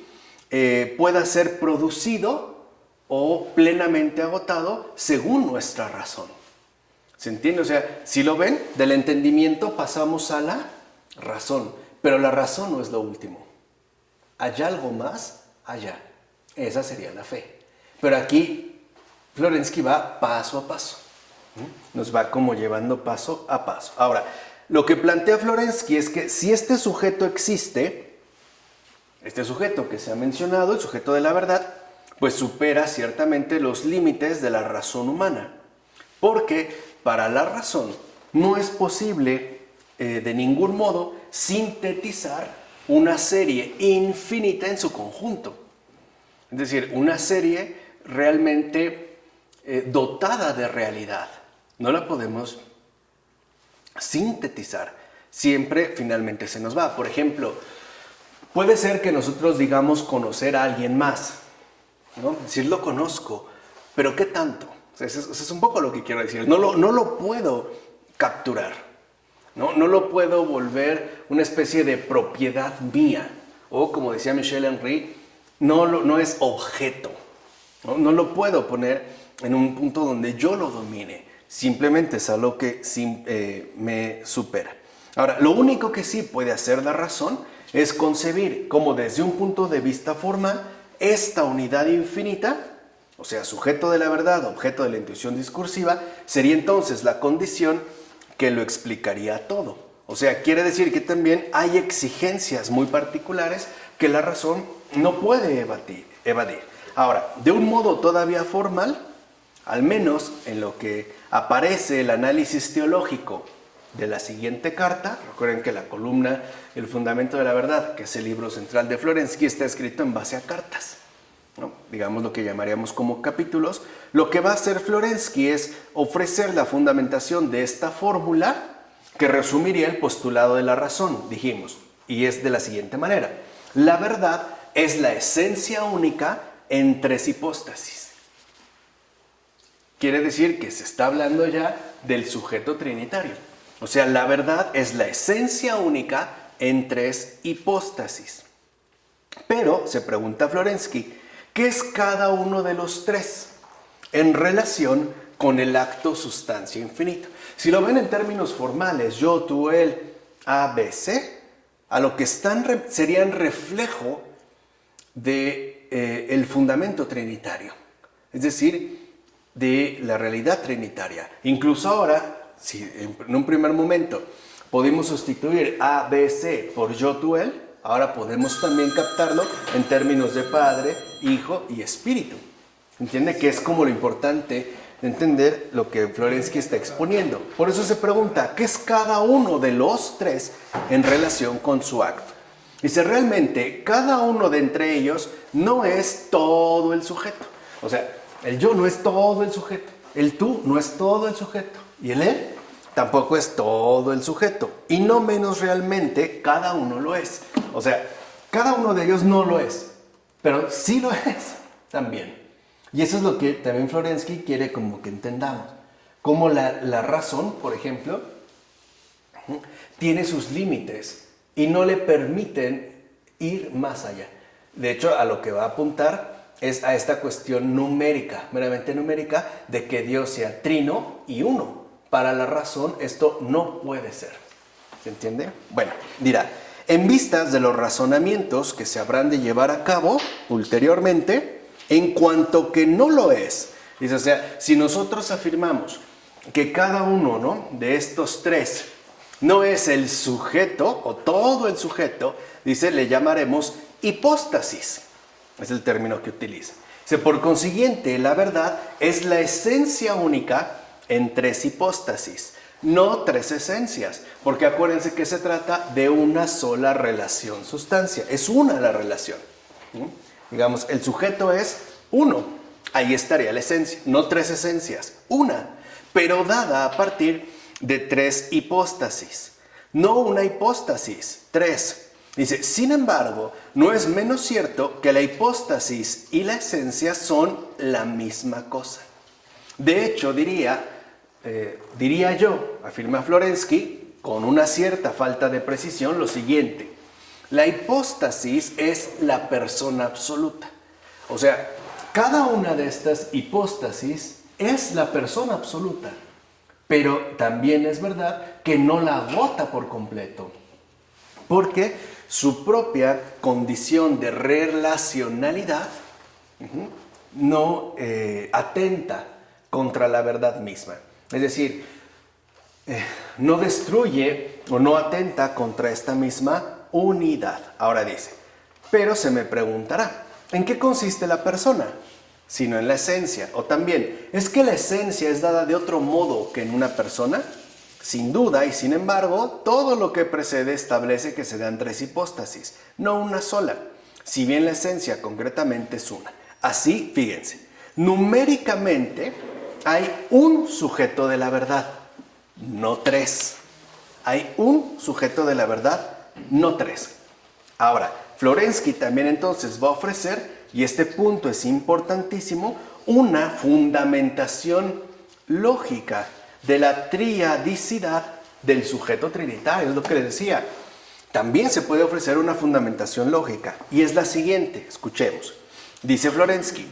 pueda ser producido o plenamente agotado según nuestra razón. ¿Se entiende? O sea, si lo ven, del entendimiento pasamos a la razón, pero la razón no es lo último. ¿Hay algo más? Allá. Esa sería la fe. Pero aquí Florensky va paso a paso. Nos va como llevando paso a paso. Ahora, lo que plantea Florensky es que si este sujeto existe, este sujeto que se ha mencionado, el sujeto de la verdad, pues supera ciertamente los límites de la razón humana. Porque para la razón no es posible de ningún modo sintetizar una serie infinita en su conjunto. Es decir, una serie realmente dotada de realidad. No la podemos sintetizar. Siempre finalmente se nos va. Por ejemplo, puede ser que nosotros digamos conocer a alguien más, ¿no? Decir, lo conozco, pero ¿qué tanto? O sea, eso es un poco lo que quiero decir. No lo puedo capturar. No lo puedo volver una especie de propiedad mía. O como decía Michel Henry, no es objeto. No lo puedo poner en un punto donde yo lo domine. Simplemente es algo que me supera. Ahora, lo único que sí puede hacer la razón es concebir cómo desde un punto de vista formal esta unidad infinita, o sea, sujeto de la verdad, objeto de la intuición discursiva, sería entonces la condición que lo explicaría todo. O sea, quiere decir que también hay exigencias muy particulares que la razón no puede evadir. Ahora, de un modo todavía formal, al menos en lo que aparece el análisis teológico de la siguiente carta, recuerden que la columna El fundamento de la verdad, que es el libro central de Florensky, está escrito en base a cartas, ¿no? Digamos lo que llamaríamos como capítulos. Lo que va a hacer Florensky es ofrecer la fundamentación de esta fórmula que resumiría el postulado de la razón, dijimos, y es de la siguiente manera. La verdad es la esencia única en tres hipóstasis. Quiere decir que se está hablando ya del sujeto trinitario. O sea, la verdad es la esencia única en tres hipóstasis. Pero, se pregunta Florensky, ¿qué es cada uno de los tres en relación con el acto sustancia infinito? Si lo ven en términos formales, yo, tú, él, A, B, C, a lo que están serían reflejo de el fundamento trinitario. Es decir, de la realidad trinitaria. Incluso ahora, si en un primer momento pudimos sustituir A, B, C por yo, tú, él, ahora podemos también captarlo en términos de Padre, Hijo y Espíritu. ¿Entiende? Que es como lo importante de entender lo que Florensky está exponiendo. Por eso se pregunta, ¿qué es cada uno de los tres en relación con su acto? Dice, realmente, cada uno de entre ellos no es todo el sujeto. O sea, el yo no es todo el sujeto, el tú no es todo el sujeto, y el él tampoco es todo el sujeto, y no menos realmente cada uno lo es. O sea, cada uno de ellos no lo es, pero sí lo es también. Y eso es lo que también Florensky quiere como que entendamos. Como la razón, por ejemplo, tiene sus límites y no le permiten ir más allá. De hecho, a lo que va a apuntar es a esta cuestión numérica, meramente numérica, de que Dios sea trino y uno. Para la razón esto no puede ser. ¿Se entiende? Bueno, dirá, en vistas de los razonamientos que se habrán de llevar a cabo ulteriormente, en cuanto que no lo es. Dice, o sea, si nosotros afirmamos que cada uno, ¿no?, de estos tres no es el sujeto o todo el sujeto, dice, le llamaremos hipóstasis. Es el término que utiliza. Dice, por consiguiente, la verdad es la esencia única en tres hipóstasis, no tres esencias, porque acuérdense que se trata de una sola relación sustancia, es una la relación. Digamos, el sujeto es uno, ahí estaría la esencia, no tres esencias, una, pero dada a partir de tres hipóstasis, no una hipóstasis, tres. Dice, sin embargo, no es menos cierto que la hipóstasis y la esencia son la misma cosa. De hecho, diría yo, afirma Florensky, con una cierta falta de precisión, lo siguiente. La hipóstasis es la persona absoluta. O sea, cada una de estas hipóstasis es la persona absoluta. Pero también es verdad que no la agota por completo. Porque su propia condición de relacionalidad no atenta contra la verdad misma. Es decir, no destruye o no atenta contra esta misma unidad. Ahora dice, pero se me preguntará, ¿en qué consiste la persona? Sino en la esencia. O también, ¿es que la esencia es dada de otro modo que en una persona? Sin duda, y sin embargo, todo lo que precede establece que se dan tres hipóstasis, no una sola, si bien la esencia concretamente es una. Así, fíjense, numéricamente hay un sujeto de la verdad, no tres. Hay un sujeto de la verdad, no tres. Ahora, Florensky también entonces va a ofrecer, y este punto es importantísimo, una fundamentación lógica de la triadicidad del sujeto trinitario, es lo que les decía. También se puede ofrecer una fundamentación lógica, y es la siguiente, escuchemos. Dice Florensky,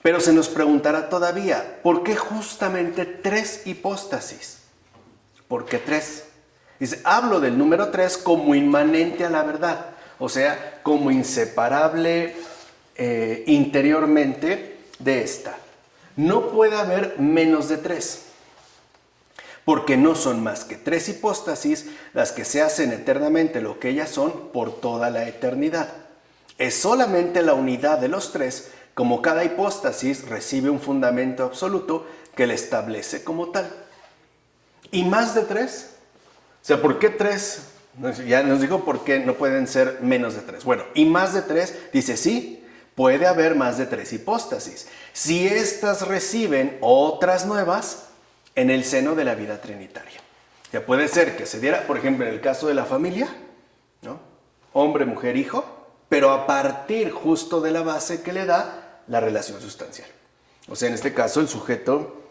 pero se nos preguntará todavía, ¿por qué justamente tres hipóstasis? ¿Por qué tres? Dice, hablo del número 3 como inmanente a la verdad, o sea, como inseparable interiormente de esta. No puede haber menos de 3, porque no son más que tres hipóstasis las que se hacen eternamente lo que ellas son por toda la eternidad. Es solamente la unidad de los tres, como cada hipóstasis recibe un fundamento absoluto que le establece como tal. ¿Y más de 3? O sea, ¿por qué 3? Ya nos dijo por qué no pueden ser menos de 3. Bueno, y más de 3, dice sí, puede haber más de 3 hipóstasis. Si éstas reciben otras nuevas en el seno de la vida trinitaria. Ya puede ser que se diera, por ejemplo, en el caso de la familia, ¿no?, hombre, mujer, hijo, pero a partir justo de la base que le da la relación sustancial. O sea, en este caso, el sujeto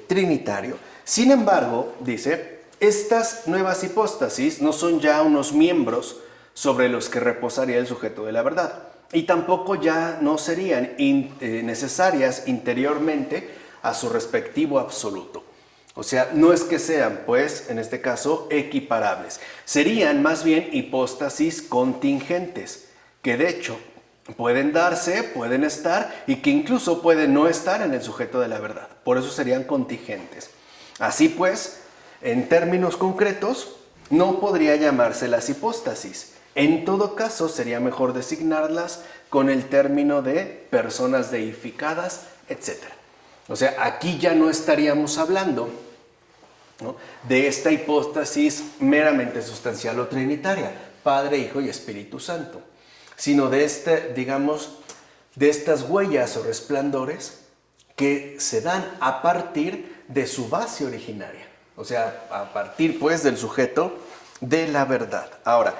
trinitario. Sin embargo, dice, estas nuevas hipóstasis no son ya unos miembros sobre los que reposaría el sujeto de la verdad, y tampoco ya no serían necesarias interiormente a su respectivo absoluto. O sea, no es que sean, pues, en este caso, equiparables. Serían más bien hipóstasis contingentes, que de hecho pueden darse, pueden estar, y que incluso pueden no estar en el sujeto de la verdad. Por eso serían contingentes. Así pues, en términos concretos, no podría llamarse las hipóstasis. En todo caso, sería mejor designarlas con el término de personas deificadas, etc. O sea, aquí ya no estaríamos hablando, ¿no?, de esta hipóstasis meramente sustancial o trinitaria, Padre, Hijo y Espíritu Santo, sino de de estas huellas o resplandores que se dan a partir de su base originaria, o sea, a partir pues del sujeto de la verdad. Ahora,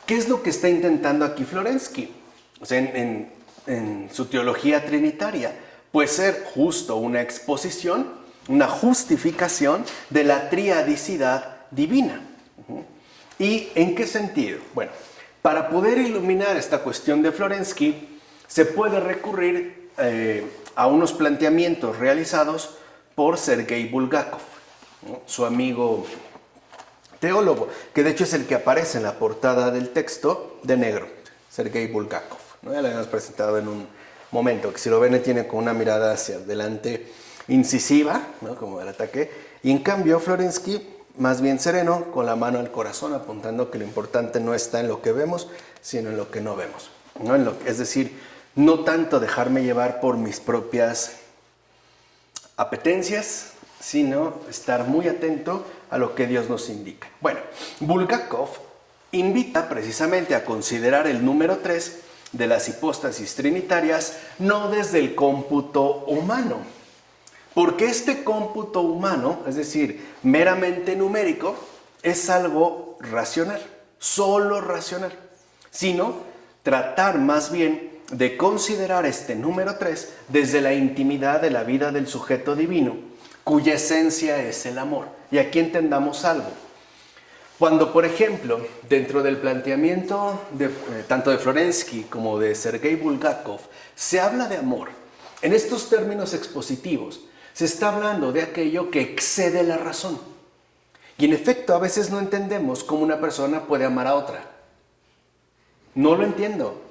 ¿qué es lo que está intentando aquí Florensky? O sea, en su teología trinitaria, puede ser justo una exposición, una justificación de la triadicidad divina. ¿Y en qué sentido? Bueno, para poder iluminar esta cuestión de Florensky, se puede recurrir a unos planteamientos realizados por Sergei Bulgakov. ¿no? Su amigo teólogo, que de hecho es el que aparece en la portada del texto de negro, Sergei Bulgakov, ¿no? Ya lo habíamos presentado en un momento, que si lo ven tiene con una mirada hacia adelante incisiva, ¿no? Como el ataque, y en cambio Florensky más bien sereno, con la mano al corazón, apuntando que lo importante no está en lo que vemos, sino en lo que no vemos, ¿no? Es decir, no tanto dejarme llevar por mis propias apetencias, sino estar muy atento a lo que Dios nos indica. Bueno, Bulgakov invita precisamente a considerar el número 3 de las hipóstasis trinitarias no desde el cómputo humano, porque este cómputo humano, es decir, meramente numérico, es algo racional, solo racional, sino tratar más bien de considerar este número 3 desde la intimidad de la vida del sujeto divino, cuya esencia es el amor. Y aquí entendamos algo. Cuando, por ejemplo, dentro del planteamiento tanto de Florensky como de Sergei Bulgakov, se habla de amor, en estos términos expositivos, se está hablando de aquello que excede la razón. Y en efecto, a veces no entendemos cómo una persona puede amar a otra. No lo entiendo.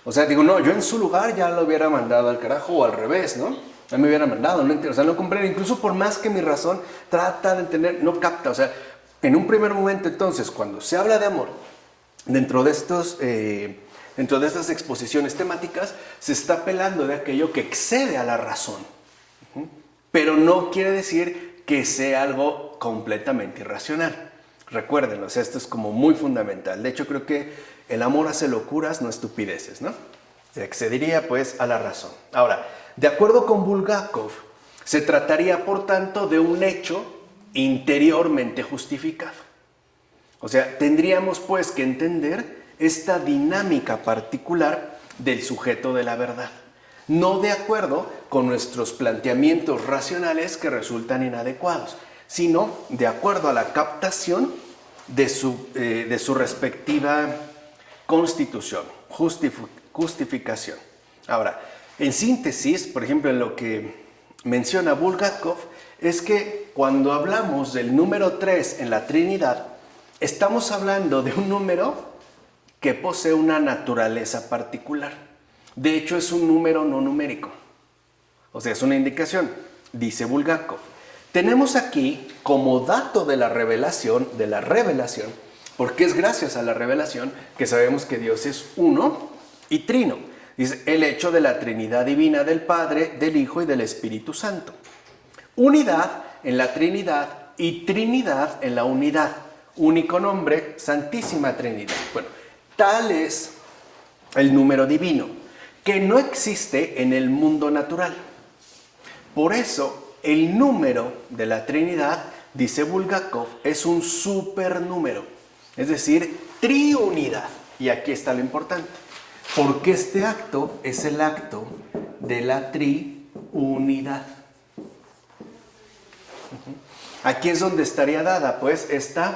O sea, digo, no, yo en su lugar ya lo hubiera mandado al carajo o al revés, ¿no? A mí me hubiera mandado, no entiendo. O sea, no comprendo. Incluso por más que mi razón trata de entender, no capta. O sea, en un primer momento, entonces, cuando se habla de amor, dentro de estas exposiciones temáticas, se está apelando de aquello que excede a la razón. Pero no quiere decir que sea algo completamente irracional. Recuérdenlo, o sea, esto es como muy fundamental. De hecho, creo que el amor hace locuras, no estupideces, ¿no? Se excedería, pues, a la razón. Ahora, de acuerdo con Bulgakov, se trataría, por tanto, de un hecho interiormente justificado. O sea, tendríamos, pues, que entender esta dinámica particular del sujeto de la verdad, no de acuerdo con nuestros planteamientos racionales que resultan inadecuados, sino de acuerdo a la captación de su respectiva constitución, justificación. Ahora, en síntesis, por ejemplo, en lo que menciona Bulgakov, es que cuando hablamos del número 3 en la Trinidad, estamos hablando de un número que posee una naturaleza particular. De hecho, es un número no numérico. O sea, es una indicación, dice Bulgakov. Tenemos aquí, como dato de la revelación, porque es gracias a la revelación que sabemos que Dios es uno y trino. Dice, el hecho de la Trinidad divina del Padre, del Hijo y del Espíritu Santo. Unidad en la Trinidad y Trinidad en la unidad. Único nombre, Santísima Trinidad. Bueno, tal es el número divino, que no existe en el mundo natural. Por eso, el número de la Trinidad, dice Bulgakov, es un supernúmero, es decir, triunidad. Y aquí está lo importante, porque este acto es el acto de la triunidad. Aquí es donde estaría dada, pues, esta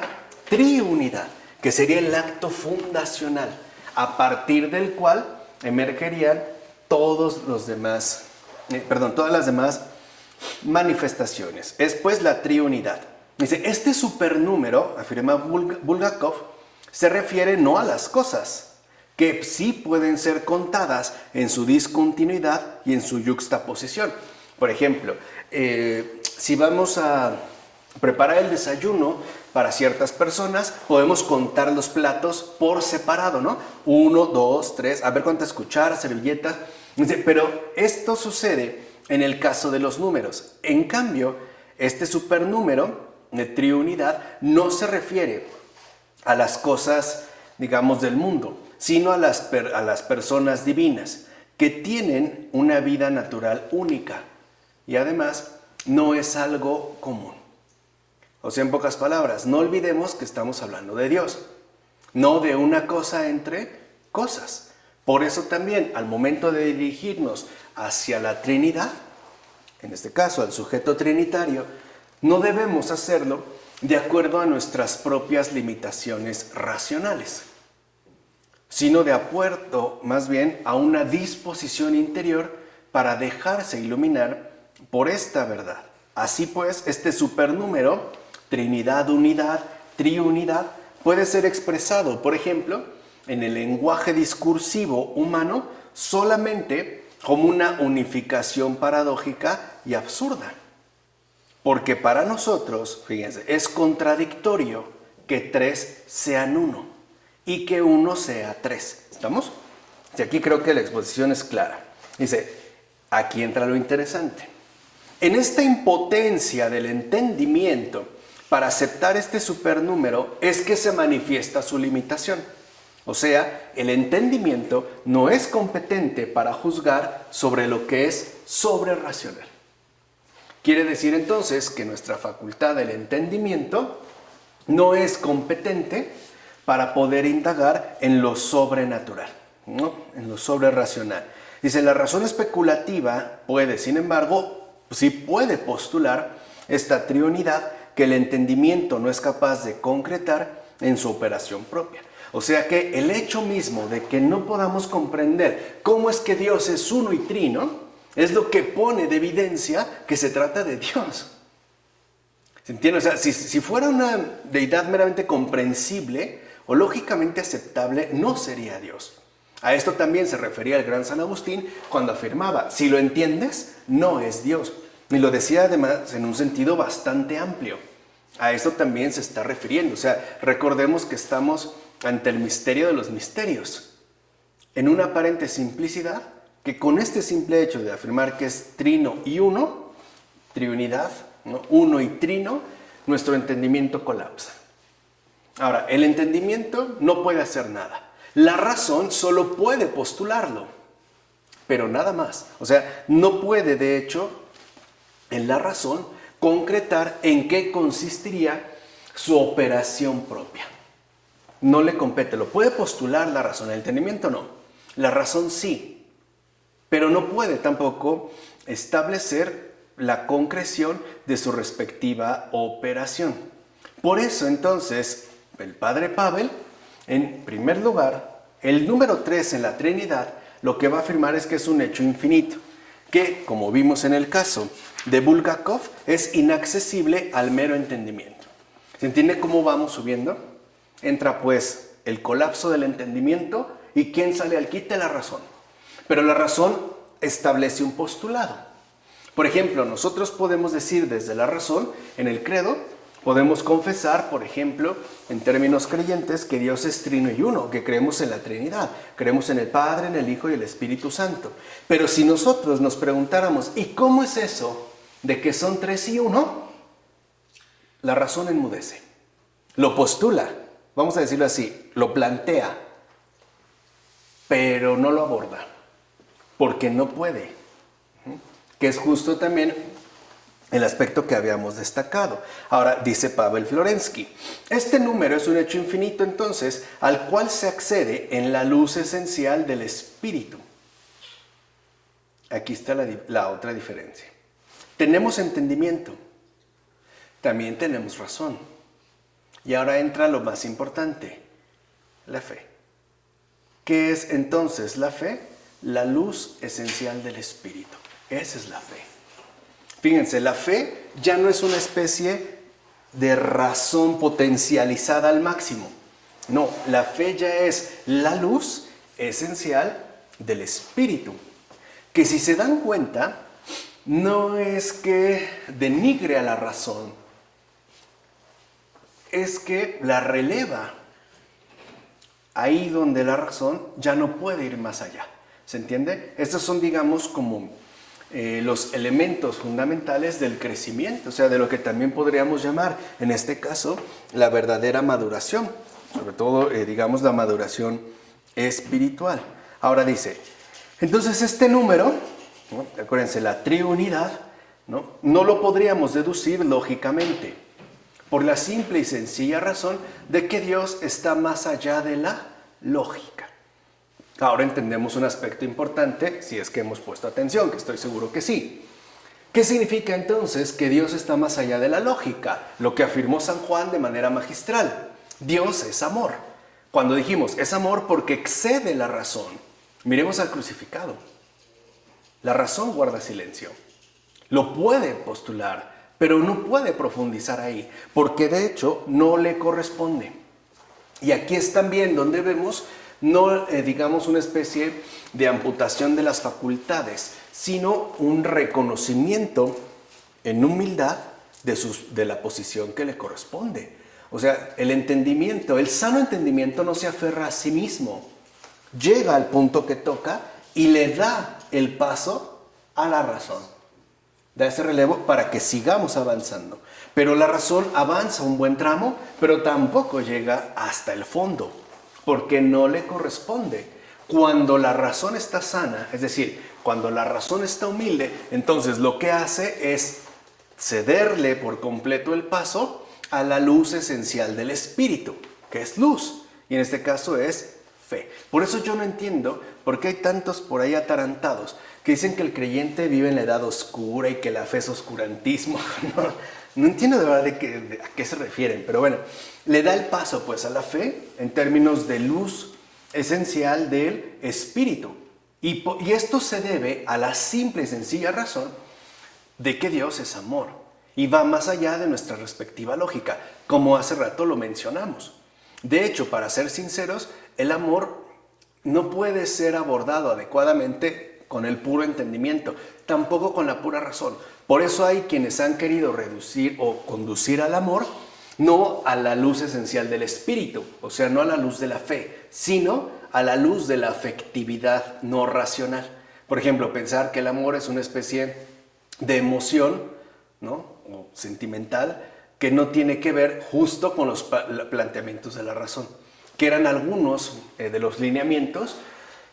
triunidad, que sería el acto fundacional, a partir del cual emergerían todas las demás manifestaciones. Es pues la triunidad. Dice, este supernúmero, afirma Bulgakov, se refiere no a las cosas, que sí pueden ser contadas en su discontinuidad y en su yuxtaposición. Por ejemplo, si vamos a preparar el desayuno para ciertas personas, podemos contar los platos por separado, ¿no? 1, 2, 3, a ver cuántas cucharas, servilletas. Pero esto sucede en el caso de los números. En cambio, este supernúmero de triunidad no se refiere a las cosas, digamos, del mundo, sino a las personas divinas, que tienen una vida natural única y además no es algo común. O sea, en pocas palabras, no olvidemos que estamos hablando de Dios, no de una cosa entre cosas. Por eso también, al momento de dirigirnos hacia la Trinidad, en este caso al sujeto trinitario, no debemos hacerlo de acuerdo a nuestras propias limitaciones racionales, sino de acuerdo más bien a una disposición interior para dejarse iluminar por esta verdad. Así pues, este supernúmero Trinidad, unidad, triunidad, puede ser expresado, por ejemplo, en el lenguaje discursivo humano solamente como una unificación paradójica y absurda. Porque para nosotros, fíjense, es contradictorio que 3 sean 1 y que 1 sea 3. ¿Estamos? Y aquí creo que la exposición es clara. Dice, aquí entra lo interesante. En esta impotencia del entendimiento para aceptar este supernúmero es que se manifiesta su limitación. O sea, el entendimiento no es competente para juzgar sobre lo que es sobrerracional. Quiere decir entonces que nuestra facultad del entendimiento no es competente para poder indagar en lo sobrenatural, ¿no? En lo sobrerracional. Dice, la razón especulativa puede, sin embargo, sí puede postular esta triunidad que el entendimiento no es capaz de concretar en su operación propia. O sea que el hecho mismo de que no podamos comprender cómo es que Dios es uno y trino, es lo que pone de evidencia que se trata de Dios. ¿Se entiende? O sea, si fuera una deidad meramente comprensible o lógicamente aceptable, no sería Dios. A esto también se refería el gran San Agustín cuando afirmaba, si lo entiendes, no es Dios. Y lo decía además en un sentido bastante amplio. A esto también se está refiriendo. O sea, recordemos que estamos ante el misterio de los misterios. En una aparente simplicidad, que con este simple hecho de afirmar que es trino y uno, triunidad, ¿no? Uno y trino, nuestro entendimiento colapsa. Ahora, el entendimiento no puede hacer nada. La razón solo puede postularlo, pero nada más. O sea, no puede, de hecho, en la razón, concretar en qué consistiría su operación propia. No le compete, lo puede postular la razón, el entendimiento no. La razón sí. Pero no puede tampoco establecer la concreción de su respectiva operación. Por eso, entonces, el padre Pavel, en primer lugar, el número 3 en la Trinidad, lo que va a afirmar es que es un hecho infinito, que, como vimos en el caso de Bulgakov, es inaccesible al mero entendimiento. ¿Se entiende cómo vamos subiendo? Entra, pues, el colapso del entendimiento y ¿quién sale al quite? La razón. Pero la razón establece un postulado. Por ejemplo, nosotros podemos decir desde la razón, en el credo, podemos confesar, por ejemplo, en términos creyentes, que Dios es trino y uno, que creemos en la Trinidad, creemos en el Padre, en el Hijo y el Espíritu Santo. Pero si nosotros nos preguntáramos, ¿y cómo es eso de que son 3 y 1? La razón enmudece. Lo postula, vamos a decirlo así, lo plantea, pero no lo aborda. Porque no puede, que es justo también el aspecto que habíamos destacado. Ahora, dice Pavel Florensky, este número es un hecho infinito entonces, al cual se accede en la luz esencial del espíritu. Aquí está la otra diferencia. Tenemos entendimiento, también tenemos razón. Y ahora entra lo más importante, la fe. ¿Qué es entonces la fe? La luz esencial del espíritu. Esa es la fe. Fíjense, la fe ya no es una especie de razón potencializada al máximo. No, la fe ya es la luz esencial del espíritu. Que si se dan cuenta, no es que denigre a la razón, es que la releva ahí donde la razón ya no puede ir más allá. ¿Se entiende? Estos son, digamos, como los elementos fundamentales del crecimiento, o sea, de lo que también podríamos llamar, en este caso, la verdadera maduración, sobre todo, digamos, la maduración espiritual. Ahora dice, entonces este número, ¿no? Acuérdense, la triunidad, no lo podríamos deducir lógicamente, por la simple y sencilla razón de que Dios está más allá de la lógica. Ahora entendemos un aspecto importante, si es que hemos puesto atención, que estoy seguro que sí. ¿Qué significa entonces que Dios está más allá de la lógica? Lo que afirmó San Juan de manera magistral. Dios es amor. Cuando dijimos, es amor porque excede la razón. Miremos al crucificado. La razón guarda silencio. Lo puede postular, pero no puede profundizar ahí, porque de hecho no le corresponde. Y aquí es también donde vemos, no digamos una especie de amputación de las facultades, sino un reconocimiento en humildad de la posición que le corresponde. O sea, el entendimiento, el sano entendimiento no se aferra a sí mismo, llega al punto que toca y le da el paso a la razón. Da ese relevo para que sigamos avanzando. Pero la razón avanza un buen tramo, pero tampoco llega hasta el fondo, porque no le corresponde. Cuando la razón está sana, es decir, cuando la razón está humilde, entonces lo que hace es cederle por completo el paso a la luz esencial del espíritu, que es luz, y en este caso es fe. Por eso yo no entiendo por qué hay tantos por ahí atarantados que dicen que el creyente vive en la edad oscura y que la fe es oscurantismo. No entiendo de verdad a qué se refieren, pero bueno, le da el paso pues a la fe en términos de luz esencial del espíritu. Y esto se debe a la simple y sencilla razón de que Dios es amor y va más allá de nuestra respectiva lógica, como hace rato lo mencionamos. De hecho, para ser sinceros, el amor no puede ser abordado adecuadamente con el puro entendimiento, tampoco con la pura razón. Por eso hay quienes han querido reducir o conducir al amor no a la luz esencial del espíritu, o sea, no a la luz de la fe, sino a la luz de la afectividad no racional. Por ejemplo, pensar que el amor es una especie de emoción, ¿no?, o sentimental, que no tiene que ver justo con los planteamientos de la razón, que eran algunos de los lineamientos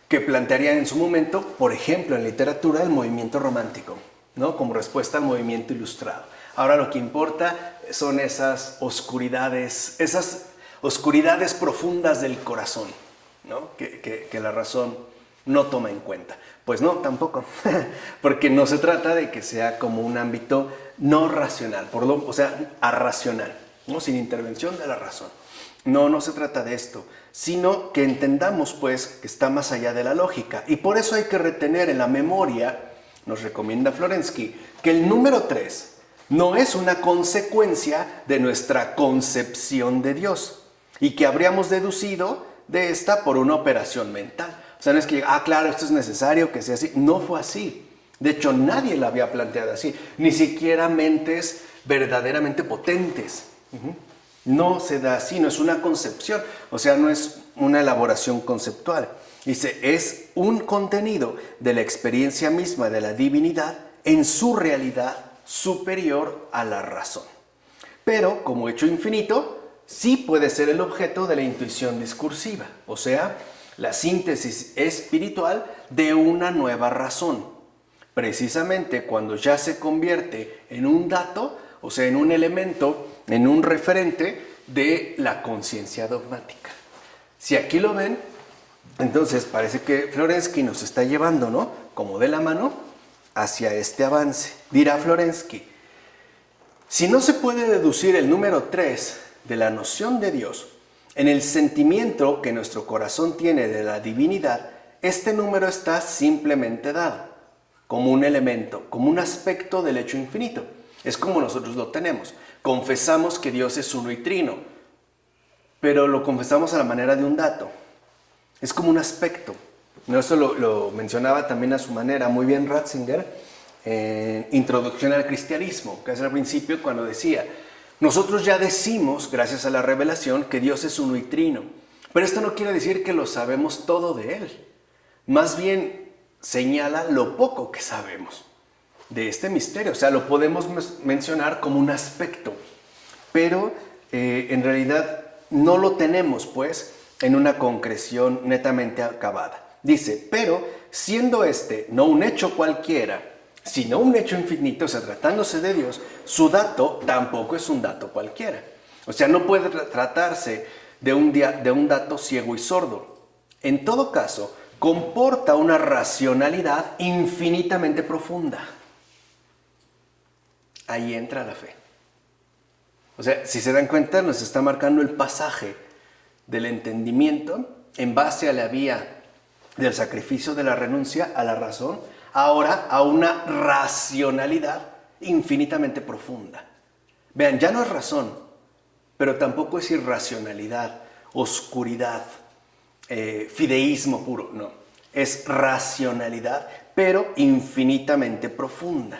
que plantearían en su momento, por ejemplo, en literatura, el movimiento romántico, ¿no?, como respuesta al movimiento ilustrado. Ahora lo que importa son esas oscuridades profundas del corazón, ¿no?, que la razón no toma en cuenta. Pues no, tampoco, porque no se trata de que sea como un ámbito no racional, o sea, arracional, ¿no?, sin intervención de la razón. No se trata de esto, sino que entendamos pues que está más allá de la lógica. Y por eso hay que retener en la memoria, nos recomienda Florensky, que el número 3 no es una consecuencia de nuestra concepción de Dios y que habríamos deducido de esta por una operación mental. O sea, no es que, claro, esto es necesario que sea así. No fue así. De hecho, nadie la había planteado así. Ni siquiera mentes verdaderamente potentes. No se da así, no es una concepción. O sea, no es una elaboración conceptual. Dice, es un contenido de la experiencia misma de la divinidad en su realidad superior a la razón. Pero, como hecho infinito, sí puede ser el objeto de la intuición discursiva. O sea, la síntesis espiritual de una nueva razón, precisamente cuando ya se convierte en un dato, o sea, en un elemento, en un referente de la conciencia dogmática. Si aquí lo ven, entonces parece que Florensky nos está llevando, ¿no?, como de la mano hacia este avance. Dirá Florensky, si no se puede deducir el número 3 de la noción de Dios en el sentimiento que nuestro corazón tiene de la divinidad, este número está simplemente dado, como un elemento, como un aspecto del hecho infinito. Es como nosotros lo tenemos. Confesamos que Dios es uno y trino, pero lo confesamos a la manera de un dato. Es como un aspecto. Esto lo mencionaba también a su manera muy bien Ratzinger en Introducción al Cristianismo, que es al principio cuando decía, nosotros ya decimos, gracias a la revelación, que Dios es uno y trino. Pero esto no quiere decir que lo sabemos todo de Él. Más bien señala lo poco que sabemos de este misterio. O sea, lo podemos mencionar como un aspecto, pero en realidad no lo tenemos, pues, en una concreción netamente acabada. Dice, pero siendo este no un hecho cualquiera, sino un hecho infinito, o sea, tratándose de Dios, su dato tampoco es un dato cualquiera. O sea, no puede tratarse de un dato ciego y sordo. En todo caso, comporta una racionalidad infinitamente profunda. Ahí entra la fe. O sea, si se dan cuenta, nos está marcando el pasaje del entendimiento en base a la vía del sacrificio de la renuncia a la razón, ahora a una racionalidad infinitamente profunda. Vean, ya no es razón, pero tampoco es irracionalidad, oscuridad, fideísmo puro, no. Es racionalidad, pero infinitamente profunda,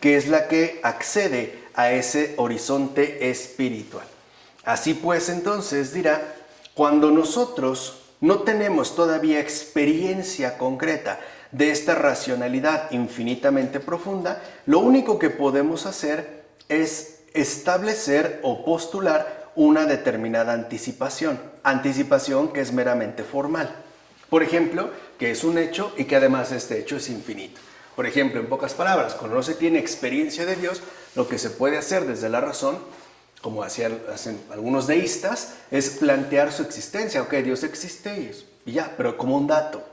que es la que accede a ese horizonte espiritual. Así pues, entonces dirá, cuando nosotros no tenemos todavía experiencia concreta de esta racionalidad infinitamente profunda, lo único que podemos hacer es establecer o postular una determinada anticipación que es meramente formal. Por ejemplo, que es un hecho y que además este hecho es infinito. Por ejemplo, en pocas palabras, cuando no se tiene experiencia de Dios, lo que se puede hacer desde la razón, como hacen algunos deístas, es plantear su existencia. Ok, Dios existe y ya, pero como un dato.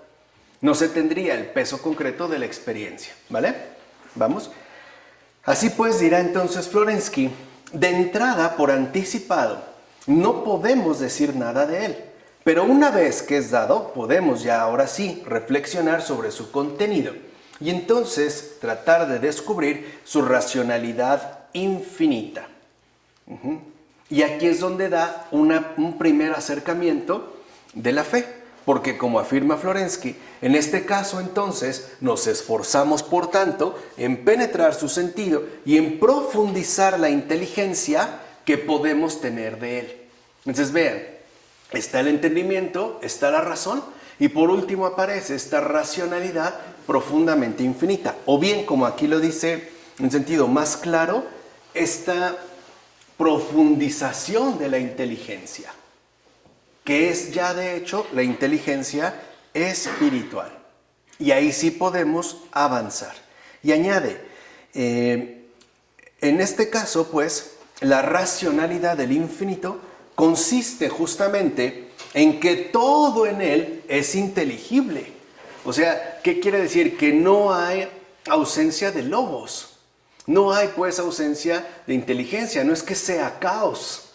No se tendría el peso concreto de la experiencia, ¿vale? Vamos. Así pues, dirá entonces Florensky, de entrada, por anticipado, no podemos decir nada de él, pero una vez que es dado, podemos ya ahora sí reflexionar sobre su contenido y entonces tratar de descubrir su racionalidad infinita. Y aquí es donde da un primer acercamiento de la fe, porque como afirma Florensky, en este caso entonces nos esforzamos por tanto en penetrar su sentido y en profundizar la inteligencia que podemos tener de él. Entonces vean, está el entendimiento, está la razón y por último aparece esta racionalidad profundamente infinita. O bien, como aquí lo dice en sentido más claro, esta profundización de la inteligencia, que es ya de hecho la inteligencia espiritual. Y ahí sí podemos avanzar. Y añade, en este caso pues, la racionalidad del infinito consiste justamente en que todo en él es inteligible. O sea, ¿qué quiere decir? Que no hay ausencia de logos. No hay pues ausencia de inteligencia, no es que sea caos.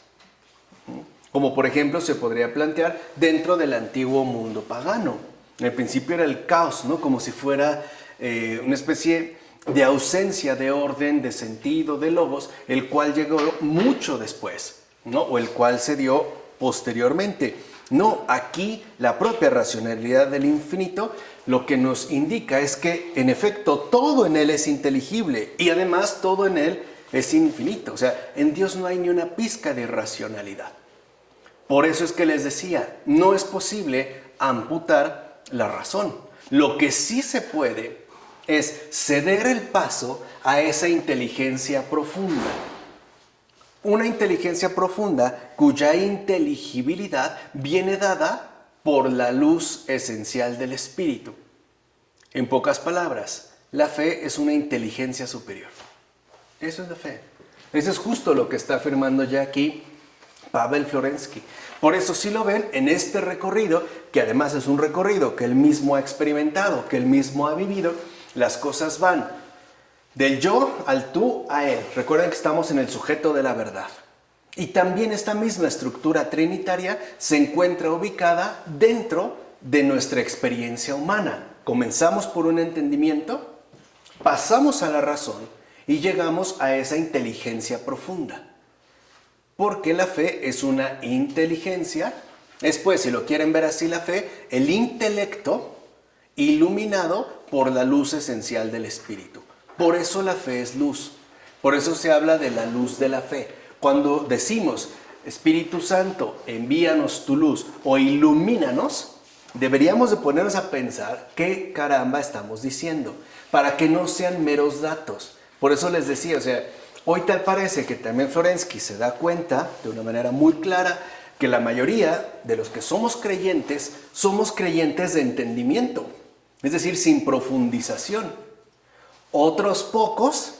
Como por ejemplo se podría plantear dentro del antiguo mundo pagano. En el principio era el caos, ¿no? Como si fuera una especie de ausencia de orden, de sentido, de logos, el cual llegó mucho después, ¿no? O el cual se dio posteriormente. No, aquí la propia racionalidad del infinito lo que nos indica es que en efecto todo en él es inteligible y además todo en él es infinito. O sea, en Dios no hay ni una pizca de irracionalidad. Por eso es que les decía, no es posible amputar la razón. Lo que sí se puede es ceder el paso a esa inteligencia profunda. Una inteligencia profunda cuya inteligibilidad viene dada por la luz esencial del espíritu. En pocas palabras, la fe es una inteligencia superior. Eso es la fe. Eso es justo lo que está afirmando ya aquí Pavel Florensky. Por eso si lo ven en este recorrido, que además es un recorrido que él mismo ha experimentado, que él mismo ha vivido, las cosas van del yo al tú a él. Recuerden que estamos en el sujeto de la verdad. Y también esta misma estructura trinitaria se encuentra ubicada dentro de nuestra experiencia humana. Comenzamos por un entendimiento, pasamos a la razón y llegamos a esa inteligencia profunda. Porque la fe es una inteligencia, es pues, si lo quieren ver así la fe, el intelecto iluminado por la luz esencial del espíritu. Por eso la fe es luz, por eso se habla de la luz de la fe. Cuando decimos, Espíritu Santo, envíanos tu luz o ilumínanos, deberíamos de ponernos a pensar qué caramba estamos diciendo, para que no sean meros datos. Por eso les decía, o sea, hoy tal parece que también Florensky se da cuenta de una manera muy clara que la mayoría de los que somos creyentes de entendimiento, es decir, sin profundización. Otros pocos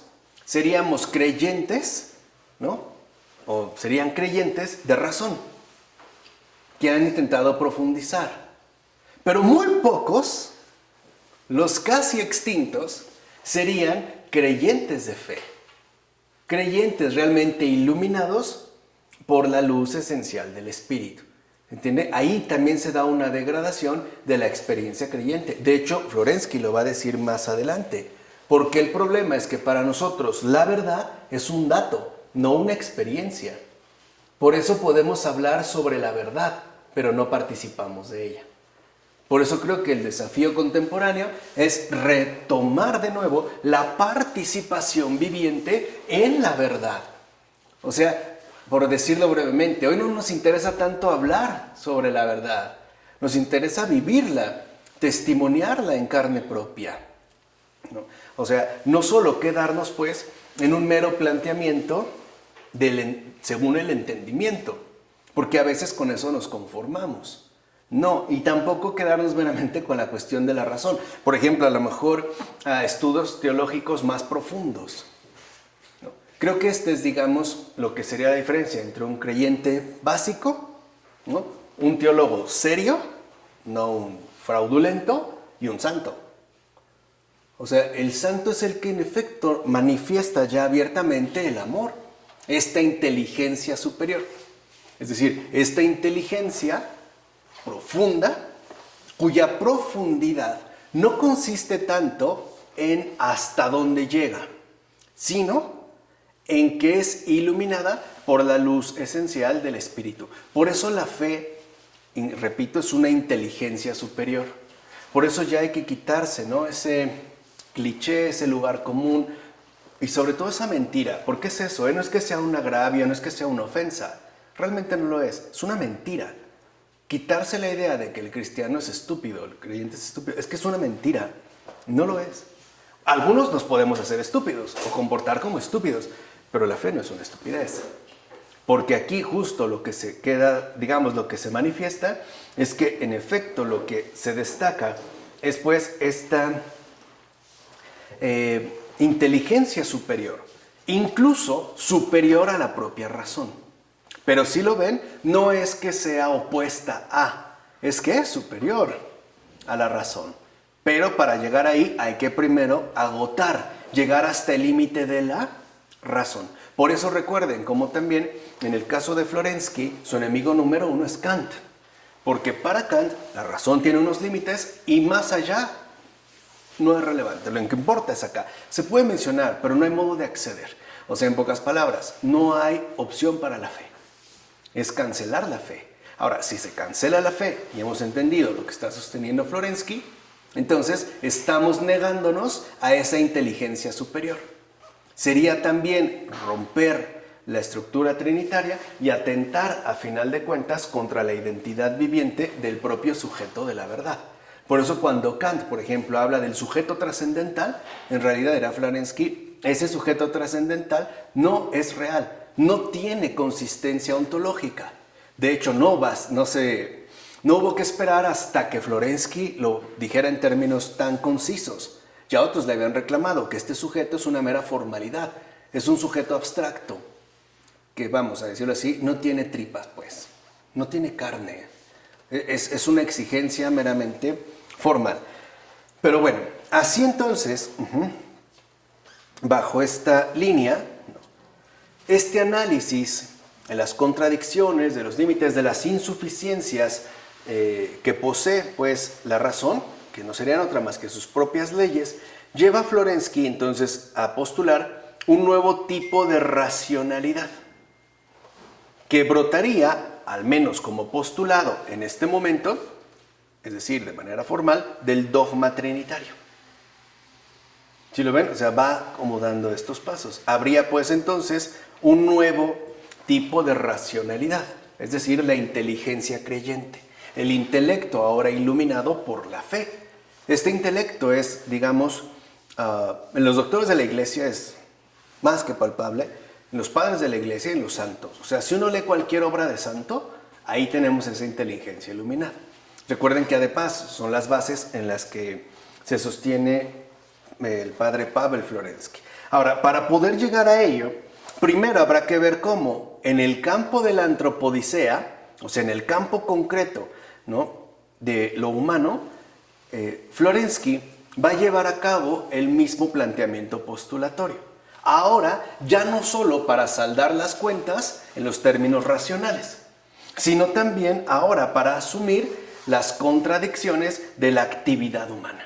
seríamos creyentes, ¿no? O serían creyentes de razón, que han intentado profundizar. Pero muy pocos, los casi extintos, serían creyentes de fe. Creyentes realmente iluminados por la luz esencial del Espíritu. ¿Entiende? Ahí también se da una degradación de la experiencia creyente. De hecho, Florensky lo va a decir más adelante. Porque el problema es que para nosotros la verdad es un dato, no una experiencia. Por eso podemos hablar sobre la verdad, pero no participamos de ella. Por eso creo que el desafío contemporáneo es retomar de nuevo la participación viviente en la verdad. O sea, por decirlo brevemente, hoy no nos interesa tanto hablar sobre la verdad, nos interesa vivirla, testimoniarla en carne propia, ¿no? O sea, no solo quedarnos pues en un mero planteamiento según el entendimiento, porque a veces con eso nos conformamos. No, y tampoco quedarnos meramente con la cuestión de la razón. Por ejemplo, a lo mejor estudios teológicos más profundos, ¿no? Creo que este es, digamos, lo que sería la diferencia entre un creyente básico, ¿no? Un teólogo serio, no un fraudulento, y un santo. O sea, el santo es el que en efecto manifiesta ya abiertamente el amor, esta inteligencia superior. Es decir, esta inteligencia profunda, cuya profundidad no consiste tanto en hasta dónde llega, sino en que es iluminada por la luz esencial del Espíritu. Por eso la fe, y repito, es una inteligencia superior. Por eso ya hay que quitarse, ¿no?, ese cliché, ese lugar común y sobre todo esa mentira. ¿Por qué es eso? No es que sea un agravio, no es que sea una ofensa. Realmente no lo es una mentira. Quitarse la idea de que el cristiano es estúpido, el creyente es estúpido, es que es una mentira. No lo es. Algunos nos podemos hacer estúpidos o comportar como estúpidos, pero la fe no es una estupidez. Porque aquí justo lo que se queda, digamos, lo que se manifiesta es que en efecto lo que se destaca es pues esta inteligencia superior, incluso superior a la propia razón. Pero si lo ven, no es que sea opuesta a, es que es superior a la razón. Pero para llegar ahí hay que primero agotar, llegar hasta el límite de la razón. Por eso recuerden, como también en el caso de Florensky, su enemigo número uno es Kant. Porque para Kant la razón tiene unos límites y más allá no es relevante. Lo que importa es acá. Se puede mencionar, pero no hay modo de acceder. O sea, en pocas palabras, no hay opción para la fe. Es cancelar la fe. Ahora, si se cancela la fe y hemos entendido lo que está sosteniendo Florensky, entonces estamos negándonos a esa inteligencia superior. Sería también romper la estructura trinitaria y atentar, a final de cuentas, contra la identidad viviente del propio sujeto de la verdad. Por eso cuando Kant, por ejemplo, habla del sujeto trascendental, en realidad era Florensky, ese sujeto trascendental no es real, no tiene consistencia ontológica. De hecho, no hubo que esperar hasta que Florensky lo dijera en términos tan concisos. Ya otros le habían reclamado que este sujeto es una mera formalidad, es un sujeto abstracto, que vamos a decirlo así, no tiene tripas pues, no tiene carne, es una exigencia meramente formal. Pero bueno, así entonces, bajo esta línea, este análisis de las contradicciones, de los límites, de las insuficiencias que posee pues la razón, que no serían otra más que sus propias leyes, lleva a Florensky entonces a postular un nuevo tipo de racionalidad que brotaría, al menos como postulado en este momento, es decir, de manera formal, del dogma trinitario. ¿Sí lo ven? O sea, va como dando estos pasos. Habría pues entonces un nuevo tipo de racionalidad, es decir, la inteligencia creyente, el intelecto ahora iluminado por la fe. Este intelecto es, digamos, en los doctores de la iglesia es más que palpable, en los padres de la iglesia y en los santos. O sea, si uno lee cualquier obra de santo, ahí tenemos esa inteligencia iluminada. Recuerden que además son las bases en las que se sostiene el padre Pavel Florensky. Ahora, para poder llegar a ello, primero habrá que ver cómo en el campo de la antropodicea, o sea, en el campo concreto, ¿no?, de lo humano, Florensky va a llevar a cabo el mismo planteamiento postulatorio. Ahora, ya no solo para saldar las cuentas en los términos racionales, sino también ahora para asumir las contradicciones de la actividad humana.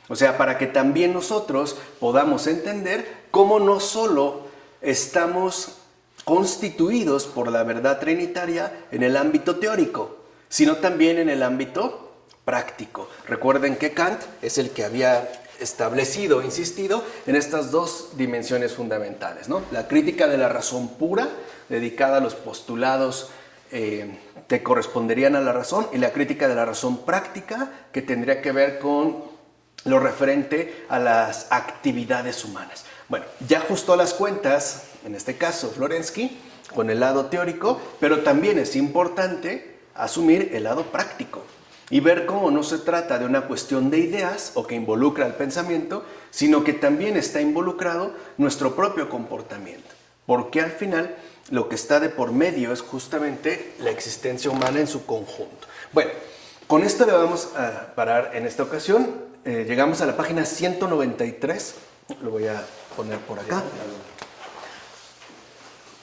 O sea, para que también nosotros podamos entender cómo no solo estamos constituidos por la verdad trinitaria en el ámbito teórico, sino también en el ámbito práctico. Recuerden que Kant es el que había establecido, insistido en estas dos dimensiones fundamentales, ¿no? La crítica de la razón pura, dedicada a los postulados que corresponderían a la razón, y la crítica de la razón práctica, que tendría que ver con lo referente a las actividades humanas. Bueno, ya ajustó las cuentas, en este caso Florensky, con el lado teórico, pero también es importante asumir el lado práctico y ver cómo no se trata de una cuestión de ideas o que involucra al pensamiento, sino que también está involucrado nuestro propio comportamiento, porque al final lo que está de por medio es justamente la existencia humana en su conjunto. Bueno, con esto le vamos a parar en esta ocasión. Llegamos a la página 193, lo voy a poner por acá.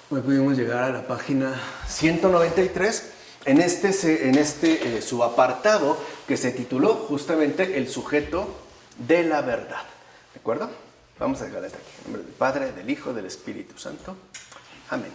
Hoy pudimos llegar a la página 193 en este subapartado que se tituló justamente El sujeto de la verdad. ¿De acuerdo? Vamos a dejar hasta aquí. En nombre del Padre, del Hijo, del Espíritu Santo. Amén.